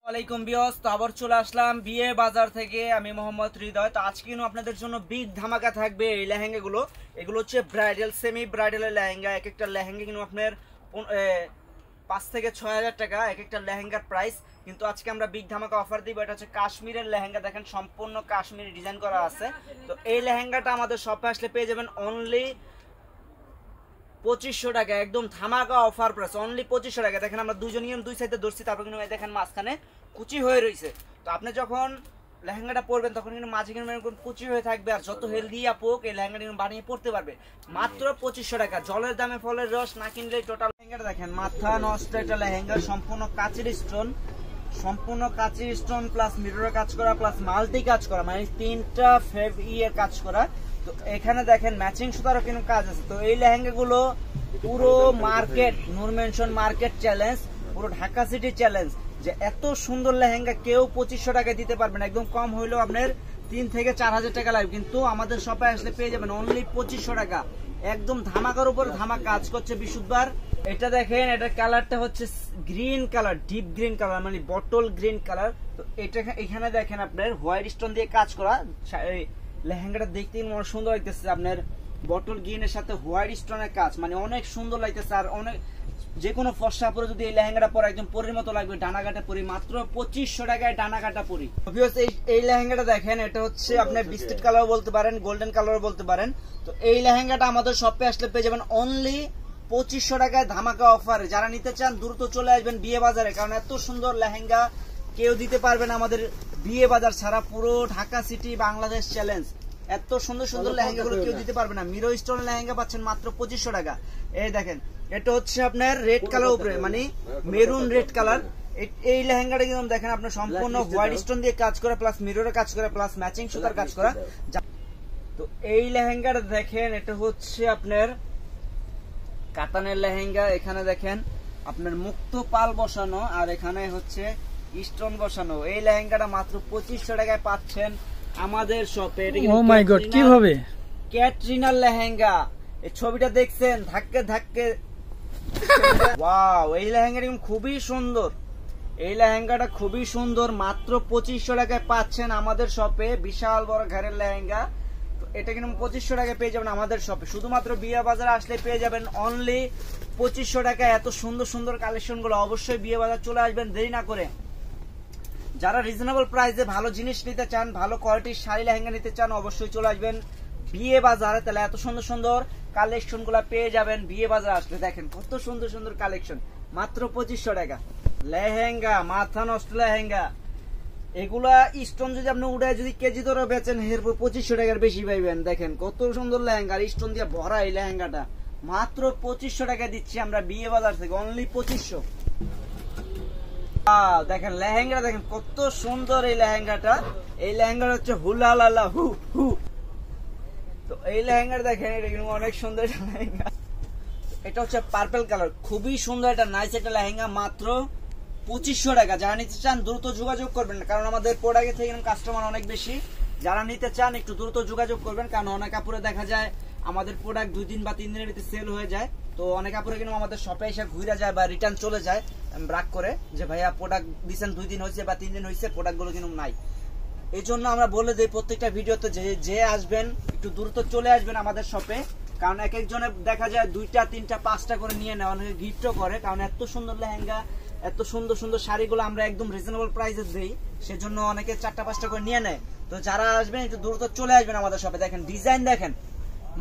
ওয়ালাইকুম বিয়স, তো আবার চলে আসলাম বিয়ে বাজার থেকে। আমি মোহাম্মদ হৃদয়। তো আজকে কিন্তু আপনাদের জন্য বিগ ধামাকা থাকবে এই লেহেঙ্গাগুলো। এগুলো হচ্ছে ব্রাইডাল, সেমি ব্রাইডালের লেহেঙ্গা। এক একটা লেহেঙ্গা কিন্তু আপনার 5 থেকে 6,000 টাকা এক একটা লেহেঙ্গার প্রাইস। কিন্তু আজকে আমরা বিগ ধামাকা অফার দিব। এটা হচ্ছে কাশ্মীরের লেহেঙ্গা, দেখেন সম্পূর্ণ কাশ্মীরি ডিজাইন করা আছে। তো এই লেহেঙ্গাটা আমাদের শপে আসলে পেয়ে যাবেন অনলি 2500 টাকা, একদম ধামাকা অফার প্রাইস, অনলি 2500 টাকা। দেখেন আমরা দুজনই দুই সাইডে ধরছি, তারপর কিন্তু দেখেন মাঝখানে কুচি হয়ে রয়েছে। তো আপনি যখন লেহেঙ্গাটা পরবেন তখন কিন্তু মাঝে কিন্তু কুচি হয়ে থাকবে, আর যত হেলদি আপুক এই লেহেঙ্গাটা কিন্তু বানিয়ে পড়তে পারবে। মাত্র 2500 টাকা, জলের দামে ফলের রস না কিনলে টোটাল। লেহেঙ্গাটা দেখেন মাথা নষ্ট একটা লেহেঙ্গা, সম্পূর্ণ কাচের স্টোন, সম্পূর্ণ কাচের স্টোন প্লাস মিররের কাজ করা প্লাস মাল্টি কাজ করা, মানে 3টা ফেভ এর কাজ করা। তো এখানে দেখেন ম্যাচিং সুতারও কিন্তু কাজ আছে। তো এই লেহেঙ্গাগুলো পুরো মার্কেট, নূর মেনশন মার্কেট চ্যালেঞ্জ, পুরো ঢাকা সিটি চ্যালেঞ্জ, যে এত সুন্দর লেহেঙ্গা কেউ 2500 টাকায় দিতে পারবেন। একদম কম হইলেও আপনার 3 থেকে 4000 টাকা লাগবে, কিন্তু আমাদের শপে আসলে পেয়ে যাবেন অনলি 2500 টাকা। একদম ধামাকার উপর ধামাকা কাজ করছে বিশুদ্ধবার। এটা দেখেন, এটার কালারটা হচ্ছে green colour, deep green colour, মানে বটল গ্রিন কালার। তো এটা এখানে দেখেন আপনার হোয়াইট স্টোন দিয়ে কাজ করা। লেহেঙ্গাটা দেখতে অনেক সুন্দর লাগতেছে, আপনার বটল গ্রিনের সাথে হোয়াইট স্টোনের কাজ, মানে অনেক সুন্দর লাগতেছে। আর অনেক যে কোনো ফর্সা পরে যদি এই লেহেঙ্গাটা পরে একদম পরির মতো লাগবে। ডানাকাটা পরি মাত্র 2500 টাকায় ডানাকাটা পরি। এই লেহেঙ্গাটা দেখেন, এটা হচ্ছে আপনার বিস্কিট কালার বলতে পারেন, গোল্ডেন কালার বলতে পারেন। তো এই লেহেঙ্গাটা আমাদের শপে আসলে পেয়ে যাবেন অনলি 2500 টাকায় ধামাকা অফারে। যারা নিতে চান দ্রুত চলে আসবেন বিয়ে বাজারে, কারণ এত সুন্দর লেহেঙ্গা কেউ দিতে পারবে না আমাদের বিয়ে বাজার ছাড়া। পুরো ঢাকা সিটি বাংলাদেশ চ্যালেঞ্জ, এত সুন্দর সুন্দর লেহেঙ্গাগুলো কেউ দিতে পারবে না। মিরো স্টোন লেহেঙ্গা পাচ্ছেন মাত্র 2500 টাকা। এই দেখেন, এটা হচ্ছে আপনার রেড কালার উপরে, মানে মেরুন রেড কালার। এই লেহেঙ্গাটা কিন্তু দেখেন আপনার সম্পূর্ণ হোয়াইট স্টোন দিয়ে কাজ করা প্লাস মিররের কাজ করা প্লাস ম্যাচিং সুতার কাজ করা। তো এই লেহেঙ্গাটা দেখেন, এটা হচ্ছে আপনার কাতানের লেহেঙ্গা। এখানে দেখেন আপনার মুক্ত পাল বসানো, আর এখানে হচ্ছে স্টোন বসানো। এই লেহেঙ্গাটা মাত্র 2500 টাকায় পাচ্ছেন আমাদের শপে। ও মাই গড, কিভাবে ক্যাটরিনার লেহেঙ্গা, এই ছবিটা দেখছেন ধাক্কে ধাক্কে। ওয়াও, এই লেহেঙ্গাটা খুবই সুন্দর, এই লেহেঙ্গাটা খুবই সুন্দর। মাত্র 2500 টাকায় পাচ্ছেন আমাদের শপে, বিশাল বড় ঘরের লেহেঙ্গা। তো এটা কিন্তু 2500 টাকায় পেয়ে যাবেন আমাদের শপে। শুধুমাত্র বিয়ে বাজারে আসলে পেয়ে যাবেন অনলি 2500 টাকায় এত সুন্দর সুন্দর কালেকশন গুলো। অবশ্যই বিয়ে বাজার চলে আসবেন দেরি না করে। যারা রিজনেবল প্রাইসে ভালো জিনিস নিতে চান, ভালো কোয়ালিটির শাড়ি লেহেঙ্গা নিতে চান, অবশ্যই চলে আসবেন বিয়ে বাজারে। তাহলে এত সুন্দর সুন্দর কালেকশন গুলা পেয়ে যাবেন বিয়ে বাজার আসলে। দেখেন কত সুন্দর সুন্দর কালেকশন, মাত্র 2500 টাকা লেহেঙ্গা, মাথা নষ্ট লেহেঙ্গা। এগুলা স্টোন যদি আপনি উড়ায় যদি কেজি ধরে বেচেন, এরপর 2500 টাকার বেশি পাইবেন। দেখেন কত সুন্দর লেহেঙ্গা, স্টোন দিয়ে ভরা এই লেহেঙ্গাটা মাত্র 2500 টাকা দিচ্ছি আমরা বিয়ে বাজার থেকে, অনলি 2500। দেখেন লেহেঙ্গা, দেখেন কত সুন্দর এই লেহেঙ্গাটা। এই লেহেঙ্গাটা হচ্ছে হুলালালা হু হু। তো এই লেহেঙ্গাটা দেখেন, এটা কিন্তু অনেক সুন্দর লেহেঙ্গা। এটা হচ্ছে পার্পল কালার, খুবই সুন্দর একটা নাইস একটা লেহেঙ্গা, মাত্র 2500 টাকা। যারা নিতে চান দ্রুত যোগাযোগ করবেন, কারণ আমাদের প্রোডাক্টের থেকে কাস্টমার অনেক বেশি। যারা নিতে চান একটু দ্রুত যোগাযোগ করবেন, কারণ অনেক কাপড়ে দেখা যায় আমাদের প্রোডাক্ট 2 দিন বা 3 দিনের ভিতরে সেল হয়ে যায়। তো অনেক কাপড়ে কিন্তু আমাদের শপে এসে ঘুরে যায় বা রিটার্ন চলে যায় ব্রাক করে, যে ভাইয়া প্রোডাক্ট দিচ্ছেন 2 দিন হয়েছে বা 3 দিন হয়েছে, প্রোডাক্টগুলো কিন্তু নাই। এই জন্য আমরা বলে দিই প্রত্যেকটা ভিডিওতে যে আসবেন একটু দ্রুত চলে আসবেন আমাদের শপে, কারণ এক একজনে দেখা যায় 2টা 3টা 5টা করে নিয়ে নেয়, অনেকে গিফটও করে। কারণ এত সুন্দর লেহেঙ্গা, এত সুন্দর সুন্দর শাড়িগুলো আমরা একদম রিজনেবল প্রাইসে দিই, সেজন্য অনেকে 4টা 5টা করে নিয়ে নেয়। তো যারা আসবেন একটু দ্রুত চলে আসবেন আমাদের শপে। দেখেন ডিজাইন, দেখেন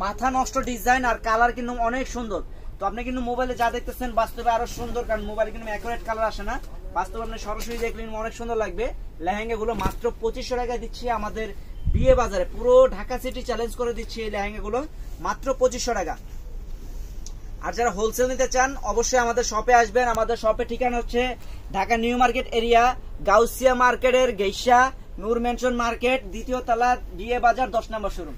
মাথা নষ্ট ডিজাইন, আর কালার কিন্তু অনেক সুন্দর। তো আপনি কিন্তু মোবাইলে যা দেখতেছেন বাস্তবে আরো সুন্দর, কারণ মোবাইলে কিন্তু অ্যাকুরেট কালার আসে না, বাস্তবে আপনি সরাসরি দেখলে অনেক সুন্দর লাগবে। লেহেঙ্গা গুলো মাত্র 2500 টাকায় দিচ্ছি আমাদের বিয়ে বাজারে, পুরো ঢাকা সিটি চ্যালেঞ্জ করে দিচ্ছি এই লেহেঙ্গা গুলো মাত্র 2500 টাকা। আর যারা হোলসেল নিতে চান অবশ্যই আমাদের শপে আসবেন। আমাদের শপের ঠিকানা হচ্ছে Dhaka new market area, Gausia মার্কেটের গেইসা, নূর মেনশন মার্কেট, 2য় তলা, বিয়ে বাজার 10 নম্বর শোরুম।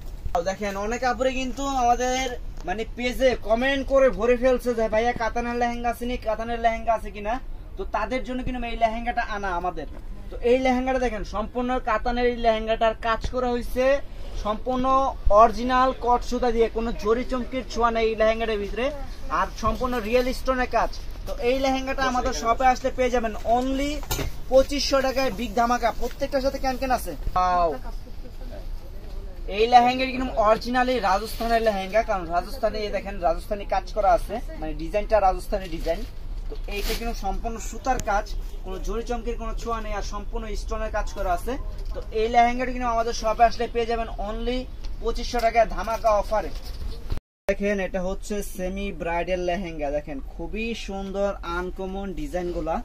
দেখেন অনেক কাপড়ে কিন্তু আমাদের মানে পেজে কমেন্ট করে ভরে ফেলছে যে ভাইয়া কাতানের লেহেঙ্গা আছে নি, কাতানের লেহেঙ্গা আছে কিনা। তো তাদের জন্য কিন্তু এই লেহেঙ্গাটা আনা আমাদের। তো এই লেহেঙ্গাটা দেখেন সম্পূর্ণ কাতানের, এই লেহেঙ্গাটার কাজ করা হয়েছে সম্পূর্ণ অরিজিনাল কট সুতা দিয়ে, কোনো জরি চমকির ছোঁয়া নেই এই লেহেঙ্গাটার ভিতরে, আর সম্পূর্ণ রিয়েল স্টোনের কাজ। তো এই লেহেঙ্গাটা আমাদের শপে আসলে পেয়ে যাবেন অনলি 2500 টাকায় বিগ ধামাকা, প্রত্যেকটার সাথে ক্যান আছে। এই লেহেঙ্গার কিন্তু অরিজিনালি রাজস্থানের লেহেঙ্গা, কারণ রাজস্থানে এই দেখেন রাজস্থানি কাজ করা আছে, মানে ডিজাইনটা রাজস্থানি ডিজাইন। তো এইটা কিন্তু সম্পূর্ণ সুতার কাজ, কোনো জরি চমকের কোনো ছোঁয়া নেই, আর সম্পূর্ণ স্টোনের কাজ করা আছে। তো এই লেহেঙ্গাটা কিন্তু আমাদের শপে আসলে পেয়ে যাবেন অনলি 2500 টাকায় ধামাকা অফারে। দেখেন এটা হচ্ছে সেমি ব্রাইডাল লেহেঙ্গা, দেখেন খুবই সুন্দর আনকমন ডিজাইন গুলা।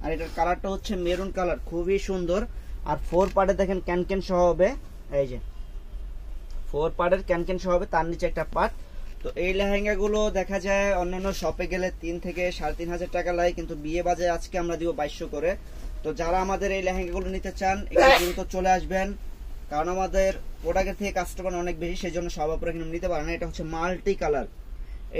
আর এটার কালারটা হচ্ছে মেরুন কালার, খুবই সুন্দর। আর 4 পার্টে দেখেন ক্যান সহ হবে, এই যে 4 পার্টের ক্যান সহ হবে, তার নিচে একটা পার্ট। তো এই লেহেঙ্গা গুলো দেখা যায় অন্যান্য শপে গেলে 3 থেকে 3500 টাকা লাগে, কিন্তু বিয়ে বাজারে আজকে আমরা দিব 2200 করে। তো যারা আমাদের এই লেহেঙ্গা গুলো নিতে চান একটু দ্রুত চলে আসবেন, কারণ আমাদের প্রোডাক্টের থেকে কাস্টমার অনেক বেশি, সেই জন্য সব আপনারা কিন্তু নিতে পারেন। এটা হচ্ছে মাল্টি কালার।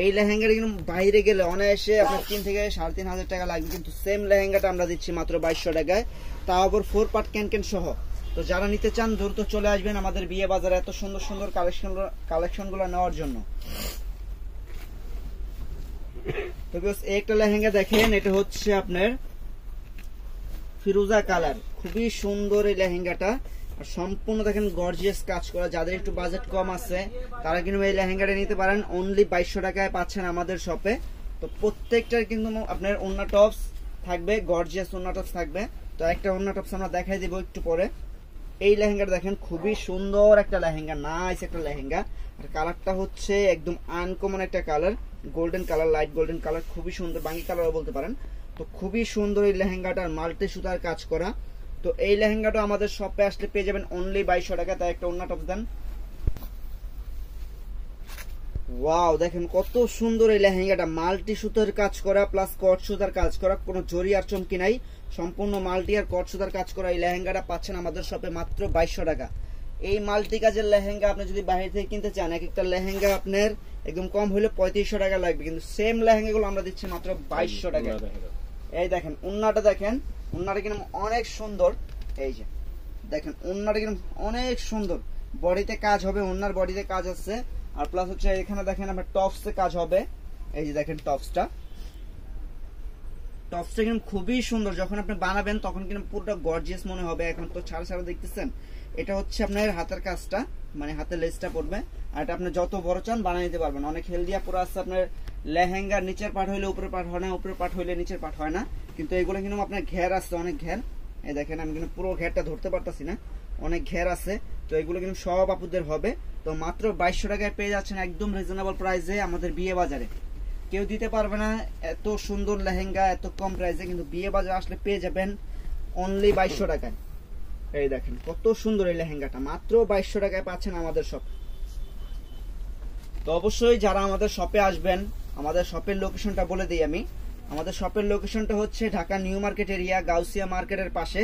এই লেহেঙ্গাটা কিন্তু বাইরে গেলে অনায়াসে আপনার 3 থেকে 3500 টাকা লাগবে, কিন্তু সেম লেহেঙ্গাটা আমরা দিচ্ছি মাত্র 2200 টাকায়, তাও আবার 4 পার্ট ক্যান সহ। তো যারা নিতে চান দ্রুত চলে আসবেন আমাদের বিয়ে বাজারে এত সুন্দর সুন্দর কালেকশনগুলো নেওয়ার জন্য। তো একটা লেহেঙ্গা দেখেন, এটা হচ্ছে আপনার ফিরোজা কালার, খুবই সুন্দর এই লেহেঙ্গাটা। আর সম্পূর্ণ দেখেন গর্জিয়াস কাজ করা। যাদের একটু বাজেট কম আছে তারা কিন্তু এই লেহেঙ্গাটা নিতে পারেন, অনলি 2200 টাকায় পাচ্ছেন আমাদের শপে। তো প্রত্যেকটার কিন্তু আপনার ওন্না টপস থাকবে, গর্জিয়াস ওন্না টপস থাকবে। তো একটা ওন্না টপস আমরা দেখাই দিব একটু পরে। এই লেহেঙ্গাটা দেখেন খুবই সুন্দর একটা লেহেঙ্গা, নাইস একটা লেহেঙ্গা। আর কালারটা হচ্ছে একদম আনকমন একটা colour, golden colour, light golden colour, খুবই সুন্দর, বাঙ্গি কালারও বলতে পারেন। তো খুবই সুন্দর এই লেহেঙ্গাটার মাল্টি সুতার কাজ করা। তো এই লেহেঙ্গাটা আমাদের শপে আসলে পেয়ে যাবেন অনলি 2200 টাকা। তাই একটা ওন্না টপস দেন। ওয়াও, দেখেন কত সুন্দর এই লেহেঙ্গাটা, মাল্টি সুতার কাজ করা প্লাস কট সুতার কাজ করা, কোনো জরি আর চমকি নাই, সম্পূর্ণ মাল্টি আর কট সুতার কাজ করা। এই লেহেঙ্গাটা পাচ্ছেন আমাদের শপে মাত্র 2200 টাকা। এই মাল্টি কাজের লেহেঙ্গা আপনি যদি বাইরে থেকে কিনতে চান, এক একটা লেহেঙ্গা আপনার একদম কম হলে 3500 টাকা লাগবে, কিন্তু সেম লেহেঙ্গাগুলো আমরা দিচ্ছি মাত্র 2200 টাকা। এই দেখেন ওন্নাটা, দেখেন ওন্নাটা কিন্তু অনেক সুন্দর। এই যে দেখেন ওন্নাটা কিন্তু অনেক সুন্দর, বডিতে কাজ হবে, ওন্নার বডিতে কাজ আছে। আর প্লাস হচ্ছে এখানে দেখেন আপনার টপসে কাজ হবে, এই যে দেখেন টপসটা কিন্তু খুবই সুন্দর। যখন আপনি বানাবেন তখন কিন্তু পুরোটা গর্জিয়াস মনে হবে। এখন তো ছাড়া দেখতেছেন, এটা হচ্ছে আপনার হাতের কাজটা, মানে হাতের লেসটা পড়বে। আর এটা আপনি যত বড় চান বানিয়ে নিতে পারবেন। অনেক হেলদিয়া পুরো আছে আপনার লেহেঙ্গার নিচের পাট হইলে উপরের পাট হয় না, উপরের পাট হইলে নিচের পাট হয় না, কিন্তু এগুলো কিন্তু আপনার ঘের আছে, অনেক ঘের। এই দেখেন আমি কিন্তু পুরো ঘেরটা ধরতে পারতাছি না, অনেক ঘের আছে। তো এগুলো কিন্তু সব আপুদের হবে। তো মাত্র 2200 টাকায় পেয়ে যাচ্ছেন একদম রিজনেবল প্রাইসে আমাদের বিয়ে বাজারে। কেউ দিতে পারবে না এত সুন্দর লেহেঙ্গা এত কম প্রাইসে, কিন্তু বিয়ে বাজার আসলে পেয়ে যাবেন অনলি 2200 টাকায়। এই দেখেন কত সুন্দর এই লেহেঙ্গাটা, মাত্র 2200 টাকায় পাচ্ছেন আমাদের শপ। তো অবশ্যই যারা আমাদের শপে আসবেন, আমাদের শপের লোকেশনটা বলে দিই আমি। আমাদের শপের লোকেশনটা হচ্ছে Dhaka new market area, Gausia মার্কেটের পাশে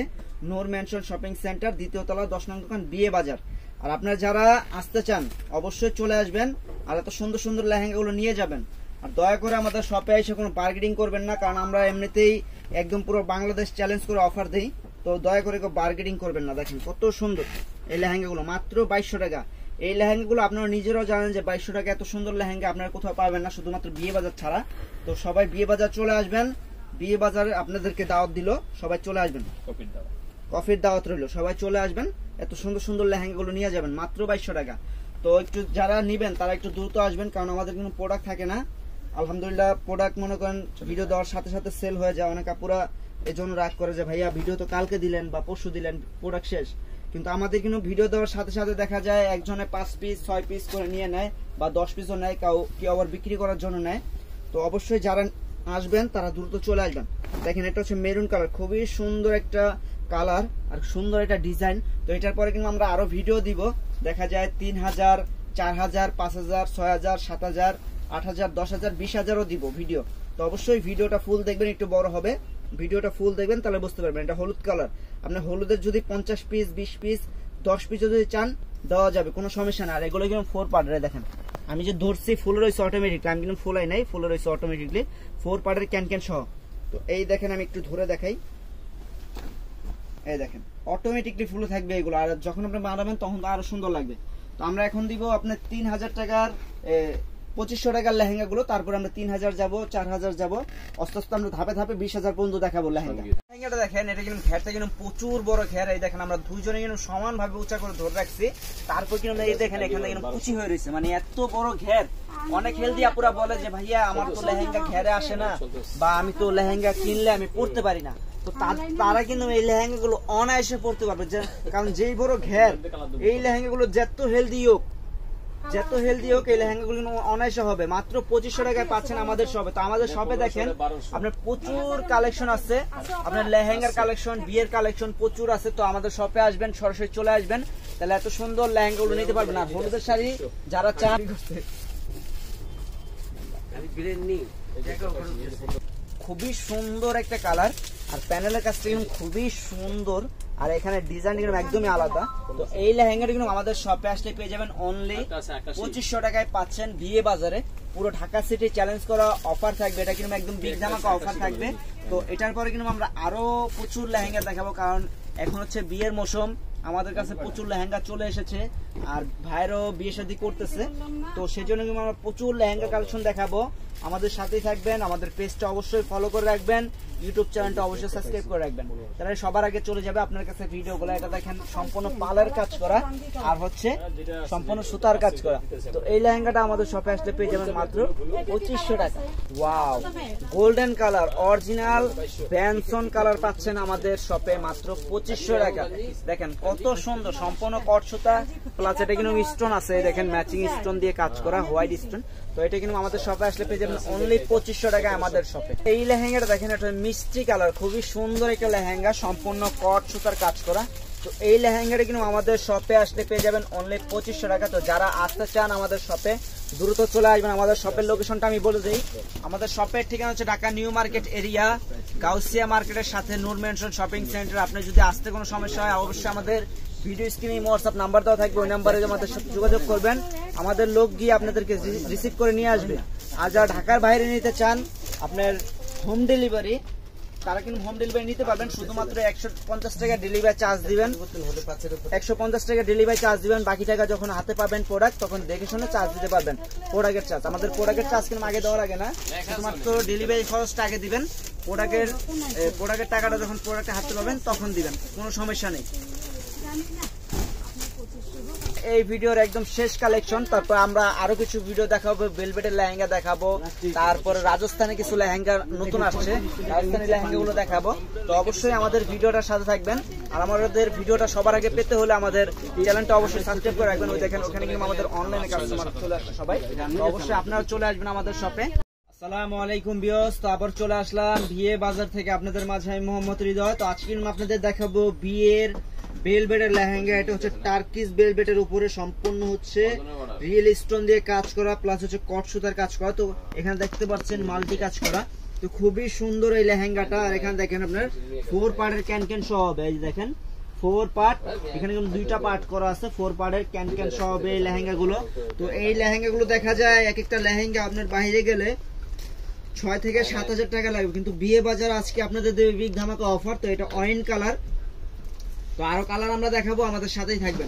নূর ম্যানশন শপিং সেন্টার, 2য় তলা, 10 নং দোকান, বিয়ে বাজার। আর আপনারা যারা আসতে চান অবশ্যই চলে আসবেন, আর এত সুন্দর সুন্দর লেহেঙ্গাগুলো নিয়ে যাবেন। আর দয়া করে আমাদের শপে এসে কোনো বার্গেনিং করবেন না, কারণ আমরা এমনিতেই একদম পুরো বাংলাদেশ চ্যালেঞ্জ করে অফার দিই। তো দয়া করে কেউ বার্গেনিং করবেন না। দেখেন কত সুন্দর এই লেহেঙ্গাগুলো, মাত্র 2200 টাকা। এই লেহেঙ্গাগুলো আপনারা নিজেরাও জানেন যে 2200 টাকা এত সুন্দর লেহেঙ্গা আপনারা কোথাও পাবেন না, শুধুমাত্র বিয়ে বাজার ছাড়া। তো সবাই বিয়ে বাজার চলে আসবেন, বিয়ে বাজারে আপনাদেরকে দাওয়াত দিল, সবাই চলে আসবেন, কফির দাওয়াত রইল, সবাই চলে আসবেন, এত সুন্দর সুন্দর লেহেঙ্গাগুলো নিয়ে যাবেন মাত্র 2200 টাকা। তো একটু যারা নিবেন তারা একটু দ্রুত আসবেন, কারণ আমাদের কোনো প্রোডাক্ট থাকে না। আলহামদুলিল্লাহ প্রোডাক্ট মনে করেন ভিডিও দেওয়ার সাথে সাথে সেল হয়ে যায়। অনেক আপুরা এই জন্য রাগ করে যে ভাইয়া ভিডিও তো কালকে দিলেন বা পরশু দিলেন, প্রোডাক্ট শেষ। কিন্তু আমাদের কিন্তু ভিডিও দেওয়ার সাথে সাথে দেখা যায় একজনে 5 পিস 6 পিস করে নিয়ে নেয়, বা 10 পিসও নেয়, কেউ আবার বিক্রি করার জন্য নেয়। তো অবশ্যই যারা আসবেন তারা দ্রুত চলে আসবেন। দেখেন এটা হচ্ছে মেরুন কালার, খুবই সুন্দর একটা কালার আর সুন্দর একটা ডিজাইন। তো এটার পরে কিন্তু আমরা আরো ভিডিও দিব, দেখা যায় 3000, 4000, 5000, 6000, 7000, 8000, 10000, 20000ও দিব ভিডিও। তো অবশ্যই ভিডিওটা ফুল দেখবেন, একটু বড় হবে, ভিডিওটা ফুল দেখবেন তাহলে বুঝতে পারবেন। এটা হলুদ কালার, আপনি হলুদের যদি 50 পিস, 20 পিস, 10 পিস যদি চান দেওয়া যাবে, কোনো সমস্যা না। আর এগুলো কিন্তু 4 পার্টের, দেখেন আমি যে ধরছি ফুল রয়েছে অটোমেটিকলি, আমি কিন্তু ফুলাই নাই, ফুল রয়েছে অটোমেটিকলি 4 পার্টের ক্যান সহ। তো এই দেখেন আমি একটু ধরে দেখাই, এই দেখেন অটোমেটিকলি ফুলে থাকবে এগুলো। আর যখন আপনি বানাবেন তখন তো আরো সুন্দর লাগবে। তো আমরা এখন দিব আপনার 3000 টাকার 2500 টাকার লেহেঙ্গা গুলো, তারপর আমরা 3000 যাব, 4000 যাব, আস্তে আস্তে আমরা ধাপে ধাপে 20000 পর্যন্ত দেখাবো লেহেঙ্গা। লেহেঙ্গাটা দেখেন, এটা কিন্তু ঘেরটা কিন্তু প্রচুর বড় ঘের। এই দেখেন আমরা দুইজনে কিন্তু সমান ভাবে উঁচা করে ধরে রাখছি, তারপর কিন্তু এই দেখেন এখানে কিন্তু কুচি হয়ে রয়েছে, মানে এত বড় ঘের। অনেক হেলদি আপুরা বলে যে ভাইয়া আমার তো লেহেঙ্গা ঘেরে আসে না, বা আমি তো লেহেঙ্গা কিনলে আমি পরতে পারি না, তো তারা কিন্তু এই লেহেঙ্গা গুলো অনায়াসে পরতে পারবে, কারণ যেই বড় ঘের এই লেহেঙ্গা গুলো যত হেলদি হোক এই লেহেঙ্গা গুলো অনায়াসে হবে। মাত্র 2500 টাকায় পাচ্ছেন আমাদের শপে। তো আমাদের শপে দেখেন আপনার প্রচুর কালেকশন আছে, আপনার লেহেঙ্গার কালেকশন, বিয়ের কালেকশন প্রচুর আছে। তো আমাদের শপে আসবেন, সরাসরি চলে আসবেন, তাহলে এত সুন্দর লেহেঙ্গা গুলো নিতে পারবেন। আর হলুদের শাড়ি যারা চান, খুবই সুন্দর একটা কালার, আর প্যানেলের কাজটা কিন্তু খুবই সুন্দর, আর এখানে ডিজাইন কিন্তু একদমই আলাদা। তো এই লেহেঙ্গাটা কিন্তু আমাদের শপে আসলে পেয়ে যাবেন অনলি 2500 টাকায় পাচ্ছেন বিয়ে বাজারে। পুরো ঢাকা সিটি চ্যালেঞ্জ করা অফার থাকবে, এটা কিন্তু একদম বিগ ধামাকা অফার থাকবে। তো এটার পরে কিন্তু আমরা আরো প্রচুর লেহেঙ্গা দেখাবো, কারণ এখন হচ্ছে বিয়ের মৌসুম, আমাদের কাছে প্রচুর লেহেঙ্গা চলে এসেছে, আর ভাইরও বিয়ে শাদী করতেছে, তো সেজন্য কিন্তু আমরা প্রচুর লেহেঙ্গা কালেকশন দেখাবো। আমাদের সাথেই থাকবেন, আমাদের পেজটা অবশ্যই ফলো করে রাখবেন, ইউটিউব চ্যানেলটা অবশ্যই সাবস্ক্রাইব করে রাখবেন, তাহলে সবার আগে চলে যাবে আপনার কাছে ভিডিওগুলো। এটা দেখেন সম্পূর্ণ পালের কাজ করা, আর হচ্ছে সম্পূর্ণ সুতার কাজ করা। তো এই লেহেঙ্গাটা আমাদের শপে আসলে পেয়ে যাবেন মাত্র 2500 টাকা। Wow, golden colour original ব্যানসন colour পাচ্ছেন আমাদের শপে মাত্র 2500 টাকা। দেখেন কত সুন্দর, সম্পূর্ণ কট সুতা, প্লাস এটা কিন্তু স্টোন আছে, দেখেন ম্যাচিং স্টোন দিয়ে কাজ করা, হোয়াইট স্টোন। তো এটা কিন্তু আমাদের শপে আসলে পেয়ে যাবেন অনলি 2500 টাকায় আমাদের শপে। এই লেহেঙ্গাটা দেখেন, এটা মিষ্টি কালার, খুবই সুন্দর একটা লেহেঙ্গা, সম্পূর্ণ কট সুতার কাজ করা। তো এই লেহেঙ্গাটা কিন্তু আমাদের শপে আসলে পেয়ে যাবেন অনলি 2500 টাকা। তো যারা আসতে চান আমাদের শপে দ্রুত চলে আসবেন। আমাদের শপের লোকেশনটা আমি বলে দিই, আমাদের শপের ঠিকানা হচ্ছে Dhaka new market area, Gausia মার্কেটের সাথে নূর মেনশন শপিং সেন্টার। আপনি যদি আসতে কোনো সমস্যা হয় অবশ্যই আমাদের ভিডিও স্ক্রিনে হোয়াটসঅ্যাপ নাম্বার দেওয়া থাকবে, ওই নাম্বারে আমাদের সাথে যোগাযোগ করবেন, আমাদের লোক গিয়ে আপনাদেরকে রিসিভ করে নিয়ে আসবে। আর যারা ঢাকার বাইরে নিতে চান আপনার হোম ডেলিভারি, তারা কিন্তু হোম ডেলিভারি নিতে পারবেন, শুধুমাত্র 150 টাকা ডেলিভারি চার্জ দিবেন, 150 টাকা ডেলিভারি চার্জ দিবেন। বাকি টাকা যখন হাতে পাবেন প্রোডাক্ট, তখন দেখে শুনে চার্জ দিতে পারবেন। প্রোডাক্টের চার্জ, আমাদের প্রোডাক্টের চার্জ কিন্তু আগে দেওয়ার আগে না, শুধুমাত্র ডেলিভারি খরচটা আগে দিবেন, প্রোডাক্টের টাকাটা যখন প্রোডাক্টে হাতে পাবেন তখন দিবেন, কোনো সমস্যা নেই। এই ভিডিওর একদম শেষ কালেকশন, তারপর আমরা আরো কিছু ভিডিও দেখাবো, বেলভেটের লেহেঙ্গা দেখাবো, তারপরে রাজস্থানে কিছু লেহেঙ্গা নতুন আসছে, রাজস্থানি লেহেঙ্গা গুলো দেখাবো। তো অবশ্যই আমাদের ভিডিওটার সাথে থাকবেন, আর আমাদের ভিডিওটা সবার আগে পেতে হলে আমাদের চ্যানেলটা অবশ্যই সাবস্ক্রাইব করে রাখবেন। ওই দেখেন ওখানে কিন্তু আমাদের অনলাইনে কাস্টমার চলে আসছে সবাই, তো অবশ্যই আপনারা চলে আসবেন আমাদের শপে। আসসালামু আলাইকুম ভিউয়ার্স, তো আবার চলে আসলাম বিয়ে বাজার থেকে আপনাদের মাঝে, আমি মোহাম্মদ হৃদয়। তো আজকে আপনাদের দেখাবো বিয়ের বেলভেটের লেহেঙ্গা। এটা হচ্ছে টার্কিশ বেলভেটের উপরে সম্পূর্ণ হচ্ছে রিয়েল স্টোন দিয়ে কাজ করা, প্লাস হচ্ছে কট সুতার কাজ করা। তো এখানে দেখতে পাচ্ছেন মাল্টি কাজ করা, তো খুবই সুন্দর এই লেহেঙ্গাটা। আর এখানে দেখেন আপনার 4 পার্টের ক্যান সহ হবে, এই দেখেন 4 পার্ট, এখানে কিন্তু 2টা পার্ট করা আছে, 4 পার্টের ক্যান সহ হবে এই লেহেঙ্গা গুলো। তো এই লেহেঙ্গা গুলো দেখা যায় এক একটা লেহেঙ্গা আপনার বাইরে গেলে 6 থেকে 7000 টাকা লাগবে, কিন্তু বিয়ে বাজার আজকে আপনাদের দেবে বিগ ধামাকা অফার। তো এটা অরেঞ্জ কালার, তো আরো কালার আমরা দেখাবো, আমাদের সাথেই থাকবেন।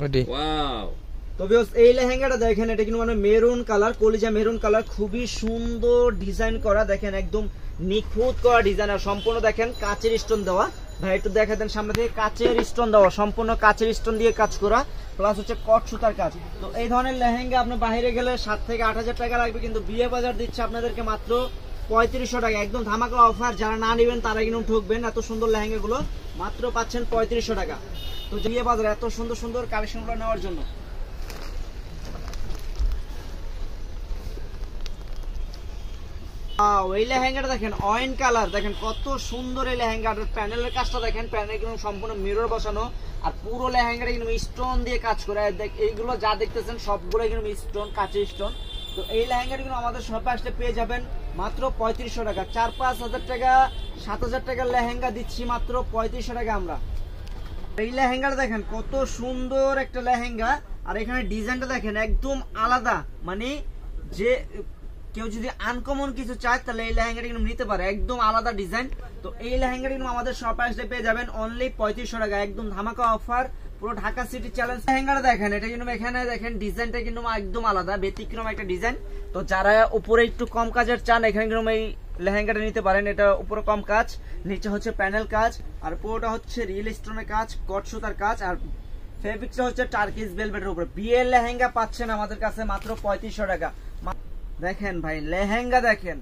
তো এই লেহেঙ্গাটা দেখেন, এটা কিন্তু মানে মেরুন কালার, কলিজা মেরুন কালার, খুবই সুন্দর ডিজাইন করা, দেখেন একদম নিখুঁত করা ডিজাইন, আর সম্পূর্ণ দেখেন কাচের স্টোন দেওয়া। ভাই একটু দেখা দেন সামনে থেকে, কাচের স্টোন দেওয়া, সম্পূর্ণ কাচের স্টোন দিয়ে কাজ করা, প্লাস হচ্ছে কট সুতার কাজ। তো এই ধরনের লেহেঙ্গা আপনার বাইরে গেলে 7 থেকে 8000 টাকা লাগবে, কিন্তু বিয়ে বাজার দিচ্ছে আপনাদেরকে মাত্র 3500 টাকা, একদম ধামাকা অফার। যারা না নেবেন তারা কিন্তু ঠকবেন, এত সুন্দর লেহেঙ্গা গুলো মাত্র পাচ্ছেন 3500 টাকা। তো বিয়ে বাজার এত সুন্দর সুন্দর কালেকশন গুলো নেওয়ার জন্য এই লেহেঙ্গাটা দেখেন অয়েন কালার, দেখেন কত সুন্দর এই লেহেঙ্গাটার প্যানেলের কাজটা দেখেন, প্যানেল কিন্তু সম্পূর্ণ মিরর বসানো, আর পুরো লেহেঙ্গাটা কিন্তু স্টোন দিয়ে কাজ করে। এইগুলো যা দেখতেছেন সবগুলো কিন্তু স্টোন, কাঁচের স্টোন। তো এই লেহেঙ্গাটা কিন্তু আমাদের শপে আসলে পেয়ে যাবেন মাত্র 3500 টাকা। 4-5 হাজার টাকা 7000 টাকার লেহেঙ্গা দিচ্ছি মাত্র 3500 টাকা আমরা। এই লেহেঙ্গাটা দেখেন কত সুন্দর একটা লেহেঙ্গা, আর এখানে ডিজাইনটা দেখেন একদম আলাদা, মানে যে কেউ যদি আনকমন কিছু চায় তাহলে এই লেহেঙ্গাটা কিন্তু নিতে পারে, একদম আলাদা ডিজাইন। তো এই লেহেঙ্গাটা কিন্তু আমাদের শপে আসলে পেয়ে যাবেন অনলি 3500 টাকা, একদম ধামাকা অফার, পুরো ঢাকা সিটি চ্যালেঞ্জ। লেহেঙ্গাটা দেখেন, এটা কিন্তু এখানে দেখেন ডিজাইনটা কিন্তু একদম আলাদা, ব্যতিক্রম একটা ডিজাইন। তো যারা উপরে একটু কম কাজের চান, এখানে কিন্তু এই লেহেঙ্গাটা নিতে পারেন। এটা উপরে কম কাজ, নিচে হচ্ছে প্যানেল কাজ, আর পুরোটা হচ্ছে রিয়েল স্টোনের কাজ, কট সুতার কাজ, আর ফেব্রিক্সটা হচ্ছে টার্কিশ ভেলভেটের উপরে। বিয়ের লেহেঙ্গা পাচ্ছেন আমাদের কাছে মাত্র 3500 টাকা। দেখেন ভাই লেহেঙ্গা দেখেন,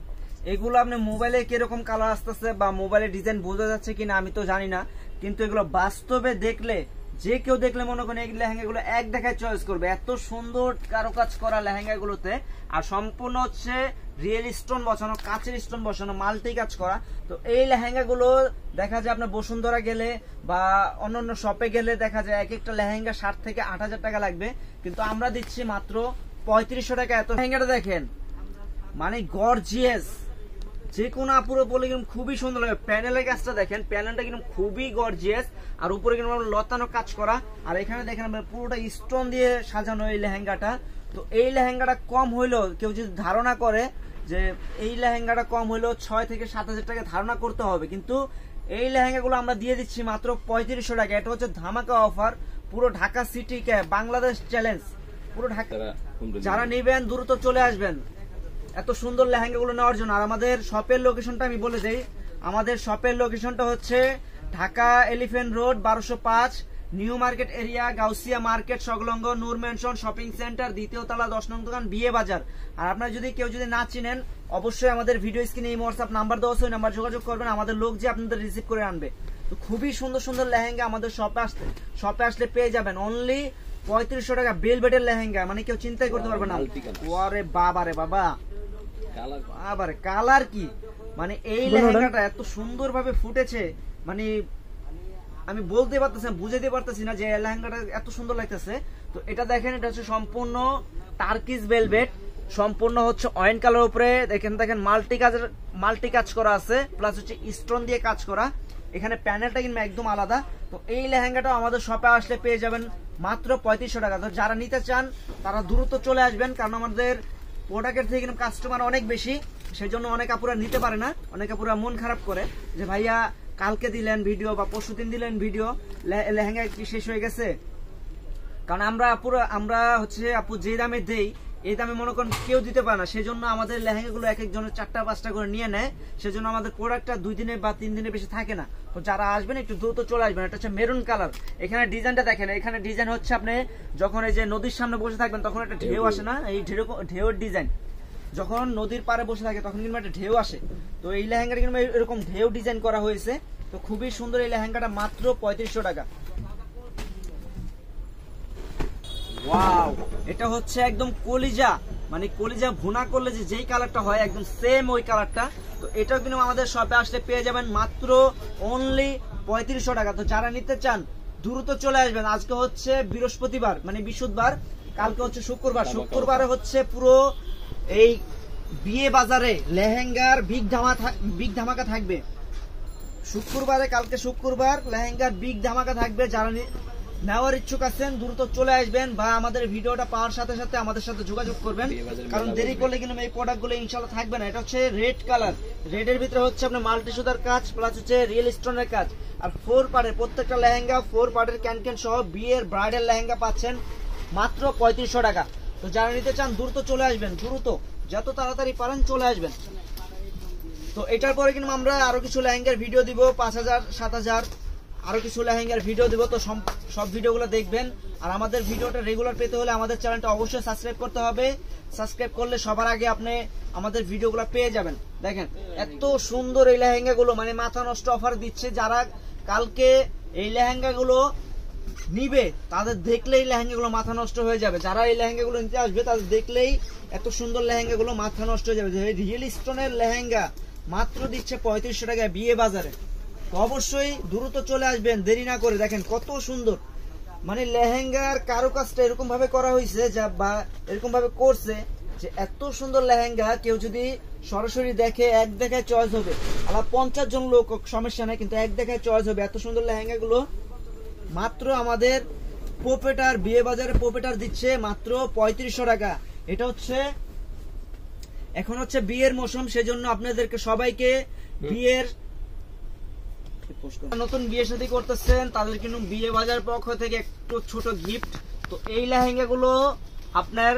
এগুলো আপনি মোবাইলে কিরকম কালার আসতেছে বা মোবাইলে ডিজাইন বোঝা যাচ্ছে কিনা আমি তো জানি না, কিন্তু এগুলো বাস্তবে দেখলে যে কেউ দেখলে মনে করেন এই লেহেঙ্গাগুলো এক দেখায় চয়েস করবে। এত সুন্দর কারুকাজ করা লেহেঙ্গাগুলোতে, আর সম্পূর্ণ হচ্ছে রিয়েল স্টোন বসানো, কাচের স্টোন বসানো, মাল্টি কাজ করা। তো এই লেহেঙ্গাগুলো দেখা যায় আপনার বসুন্ধরা গেলে বা অন্যান্য শপে গেলে দেখা যায় এক একটা লেহেঙ্গা 7 থেকে 8000 টাকা লাগবে, কিন্তু আমরা দিচ্ছি মাত্র 3500 টাকা। এত লেহেঙ্গাটা দেখেন মানে গর্জিয়াস, যে কোনো আপুরে বলে কিন্তু খুবই সুন্দর লাগে। প্যানেলের কাজটা দেখেন, প্যানেলটা কিন্তু খুবই গর্জিয়াস, আর উপরে কিন্তু লতানো কাজ করা, আর এখানে দেখেন পুরোটা স্টোন দিয়ে সাজানো এই লেহেঙ্গাটা। তো এই লেহেঙ্গাটা কম হইলেও কেউ যদি ধারণা করে যে এই লেহেঙ্গাটা কম হইলেও 6 থেকে 7000 টাকা ধারণা করতে হবে, কিন্তু এই লেহেঙ্গাগুলো আমরা দিয়ে দিচ্ছি মাত্র 3500 টাকা। এটা হচ্ছে ধামাকা অফার, পুরো ঢাকা সিটিকে বাংলাদেশ চ্যালেঞ্জ, পুরো ঢাকা। যারা নেবেন দ্রুত চলে আসবেন এত সুন্দর লেহেঙ্গাগুলো নেওয়ার জন্য। আর আমাদের শপের লোকেশনটা আমি বলে দেই, আমাদের শপের লোকেশনটা হচ্ছে Dhaka elephant road 1205 new market area, Gausia market সংলগ্ন নূর ম্যানশন শপিং সেন্টার, দ্বিতীয় তলা 10 নং দোকান, বিয়ে বাজার। আর আপনারা যদি কেউ যদি না চিনেন অবশ্যই আমাদের ভিডিও স্ক্রিনে এই হোয়াটসঅ্যাপ নাম্বার দেওয়া আছে, ওই নাম্বার যোগাযোগ করবেন, আমাদের লোক যে আপনাদের রিসিভ করে আনবে। তো খুবই সুন্দর সুন্দর লেহেঙ্গা আমাদের শপে আসলে পেয়ে যাবেন অনলি 3500 টাকা। বেলভেটের লেহেঙ্গা মানে কেউ চিন্তাই করতে পারবে না। ওরে বাবা রে বাবা, আবার কালার কি, মানে এই লেহেঙ্গাটা এত সুন্দর ভাবে ফুটেছে, মানে আমি বলতে পারতেছি না, বুঝাতে পারতেছি না যে লেহেঙ্গাটা এত সুন্দর লাগতেছে। তো এটা দেখেন, এটা হচ্ছে সম্পূর্ণ টার্কিশ ভেলভেট, সম্পূর্ণ হচ্ছে অয়েন কালার উপরে দেখেন মাল্টি কাজ করা আছে, প্লাস হচ্ছে স্টোন দিয়ে কাজ করা। এখানে প্যানেলটা কিন্তু একদম আলাদা। তো এই লেহেঙ্গাটা আমাদের শপে আসলে পেয়ে যাবেন মাত্র 3500 টাকা। তো যারা নিতে চান তারা দ্রুত চলে আসবেন, কারণ আমাদের প্রোডাক্টের থেকে কিন্তু কাস্টমার অনেক বেশি, সেই জন্য অনেক আপুরা নিতে পারে না, অনেক আপুরা মন খারাপ করে যে ভাইয়া কালকে দিলেন ভিডিও বা পরশুদিন দিলেন ভিডিও, লেহেঙ্গা কি শেষ হয়ে গেছে। কারণ আমরা হচ্ছে আপু যে দামে দেই এই দামে মনে করেন কেউ দিতে পারে না, সেজন্য আমাদের লেহেঙ্গাগুলো এক একজনের 4টা-5টা করে নিয়ে নেয়, সেজন্য আমাদের প্রোডাক্টটা 2 দিনে বা 3 দিনে বেশি থাকে না। তো যারা আসবেন একটু দ্রুত চলে আসবেন। এটা হচ্ছে মেরুন কালার, এখানে ডিজাইনটা দেখেন, এখানে ডিজাইন হচ্ছে আপনি যখন এই যে নদীর সামনে বসে থাকবেন তখন একটা ঢেউ আসে না, এই ঢেউয়ের ডিজাইন, যখন নদীর পাড়ে বসে থাকে তখন কিন্তু একটা ঢেউ আসে। তো এই লেহেঙ্গাটা কিন্তু এরকম ঢেউ ডিজাইন করা হয়েছে। তো খুবই সুন্দর এই লেহেঙ্গাটা মাত্র 3500 টাকা। ওয়াও, এটা হচ্ছে একদম কলিজা, মানে কলিজা ভুনা করলে যেই কালারটা হয় একদম সেম ওই কালারটা। তো এটাও কিন্তু আমাদের শপে আসলে পেয়ে যাবেন মাত্র অনলি 3500 টাকা। তো যারা নিতে চান দ্রুত চলে আসবেন। আজকে হচ্ছে বৃহস্পতিবার মানে বৃহস্পতিবার, কালকে হচ্ছে শুক্রবার, শুক্রবারে হচ্ছে পুরো এই বিয়ে বাজারে লেহেঙ্গার বিগ ধামাকা থাকবে। শুক্রবারে, কালকে শুক্রবার লেহেঙ্গার বিগ ধামাকা থাকবে। যারা নেওয়ার ইচ্ছুক আছেন দ্রুত চলে আসবেন, বা আমাদের ভিডিওটা পাওয়ার সাথে সাথে আমাদের সাথে যোগাযোগ করবেন, কারণ দেরি করলে কিন্তু এই প্রোডাক্টগুলো ইনশাআল্লাহ থাকবে না। এটা হচ্ছে রেড কালার, রেডের ভিতরে হচ্ছে আপনার মাল্টি সুতার কাজ প্লাস হচ্ছে রিয়েল স্টোনের কাজ, আর 4 পার্টের প্রত্যেকটা লেহেঙ্গা 4 পার্টের ক্যান সহ বিয়ের ব্রাইডাল লেহেঙ্গা পাচ্ছেন মাত্র 3500 টাকা। তো যারা নিতে চান দ্রুত চলে আসবেন, দ্রুত যত তাড়াতাড়ি পারেন চলে আসবেন। তো এটার পরে কিন্তু আমরা আরো কিছু লেহেঙ্গার ভিডিও দিব, 5000 7000 আরো কিছু লেহেঙ্গার ভিডিও দিব। তো সব ভিডিওগুলো দেখবেন। আর আমাদের ভিডিওটা রেগুলার পেতে হলে আমাদের চ্যানেলটা অবশ্যই সাবস্ক্রাইব করতে হবে। সাবস্ক্রাইব করলে সবার আগে আপনি আমাদের ভিডিওগুলো পেয়ে যাবেন। দেখেন এত সুন্দর এই লেহেঙ্গাগুলো, মানে মাথা নষ্ট অফার দিচ্ছে। যারা কালকে এই লেহেঙ্গাগুলো নিবে তাদের দেখলেই লেহেঙ্গাগুলো মাথা নষ্ট হয়ে যাবে। যারা এই লেহেঙ্গাগুলো নিতে আসবে তাদের দেখলেই এত সুন্দর লেহেঙ্গাগুলো মাথা নষ্ট হয়ে যাবে। রিয়েল স্টোনের লেহেঙ্গা মাত্র দিচ্ছে 3500 টাকায় বিয়ে বাজারে। তো অবশ্যই দ্রুত চলে আসবেন, দেরি না করে। দেখেন কত সুন্দর, মানে লেহেঙ্গার কারুকাজটা এরকম ভাবে করা হয়েছে যা বা এরকম ভাবে করছে যে এত সুন্দর লেহেঙ্গা কেউ যদি সরাসরি দেখে এক দেখায় চয়েস হবে। আবার 50 জন লোক সমস্যা নেই, কিন্তু এক দেখায় চয়েস হবে। এত সুন্দর লেহেঙ্গা গুলো মাত্র আমাদের পোপেটার বিয়ে বাজারে পোপেটার দিচ্ছে মাত্র 3500 টাকা। এটা হচ্ছে এখন হচ্ছে বিয়ের মৌসুম, সেজন্য আপনাদেরকে সবাইকে বিয়ের নতুন বিয়ে শাদী করতেছেন তাদের কিন্তু বিয়ে বাজার পক্ষ থেকে একটু ছোট গিফট। তো এই লেহেঙ্গা গুলো আপনার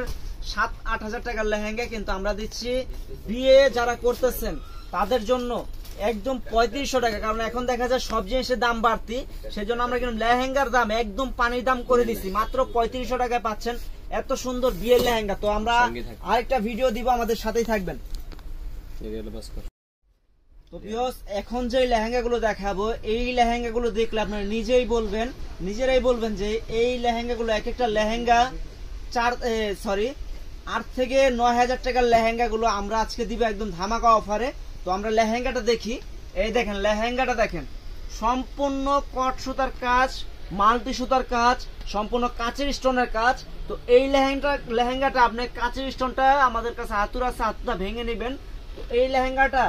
7-8 হাজার টাকার লেহেঙ্গা, কিন্তু আমরা দিচ্ছি বিয়ে যারা করতেছেন তাদের জন্য একদম 3500 টাকা। কারণ এখন দেখা যায় সব জিনিসের দাম বাড়তি, সেজন্য আমরা কিন্তু লেহেঙ্গার দাম একদম পানির দাম করে দিচ্ছি। মাত্র 3500 টাকায় পাচ্ছেন এত সুন্দর বিয়ের লেহেঙ্গা। তো আমরা আরেকটা ভিডিও দিব, আমাদের সাথেই থাকবেন। তো ভিউয়ার্স, এখন যে লেহেঙ্গাগুলো দেখাবো, এই লেহেঙ্গাগুলো দেখলে আপনারা নিজেরাই বলবেন যে এই লেহেঙ্গাগুলো, এক একটা লেহেঙ্গা 8 থেকে 9000 টাকার লেহেঙ্গাগুলো আমরা আজকে দিব একদম ধামাকা অফারে। তো আমরা লেহেঙ্গাটা দেখি। এই দেখেন লেহেঙ্গাটা দেখেন, সম্পূর্ণ কট সুতার কাজ, মাল্টি সুতার কাজ, সম্পূর্ণ কাচের স্টোনের কাজ। তো এই লেহেঙ্গাটা আপনি কাচের স্টোনটা আমাদের কাছে হাতুর আছে, হাতুটা ভেঙে নেবেন। তো এই লেহেঙ্গাটা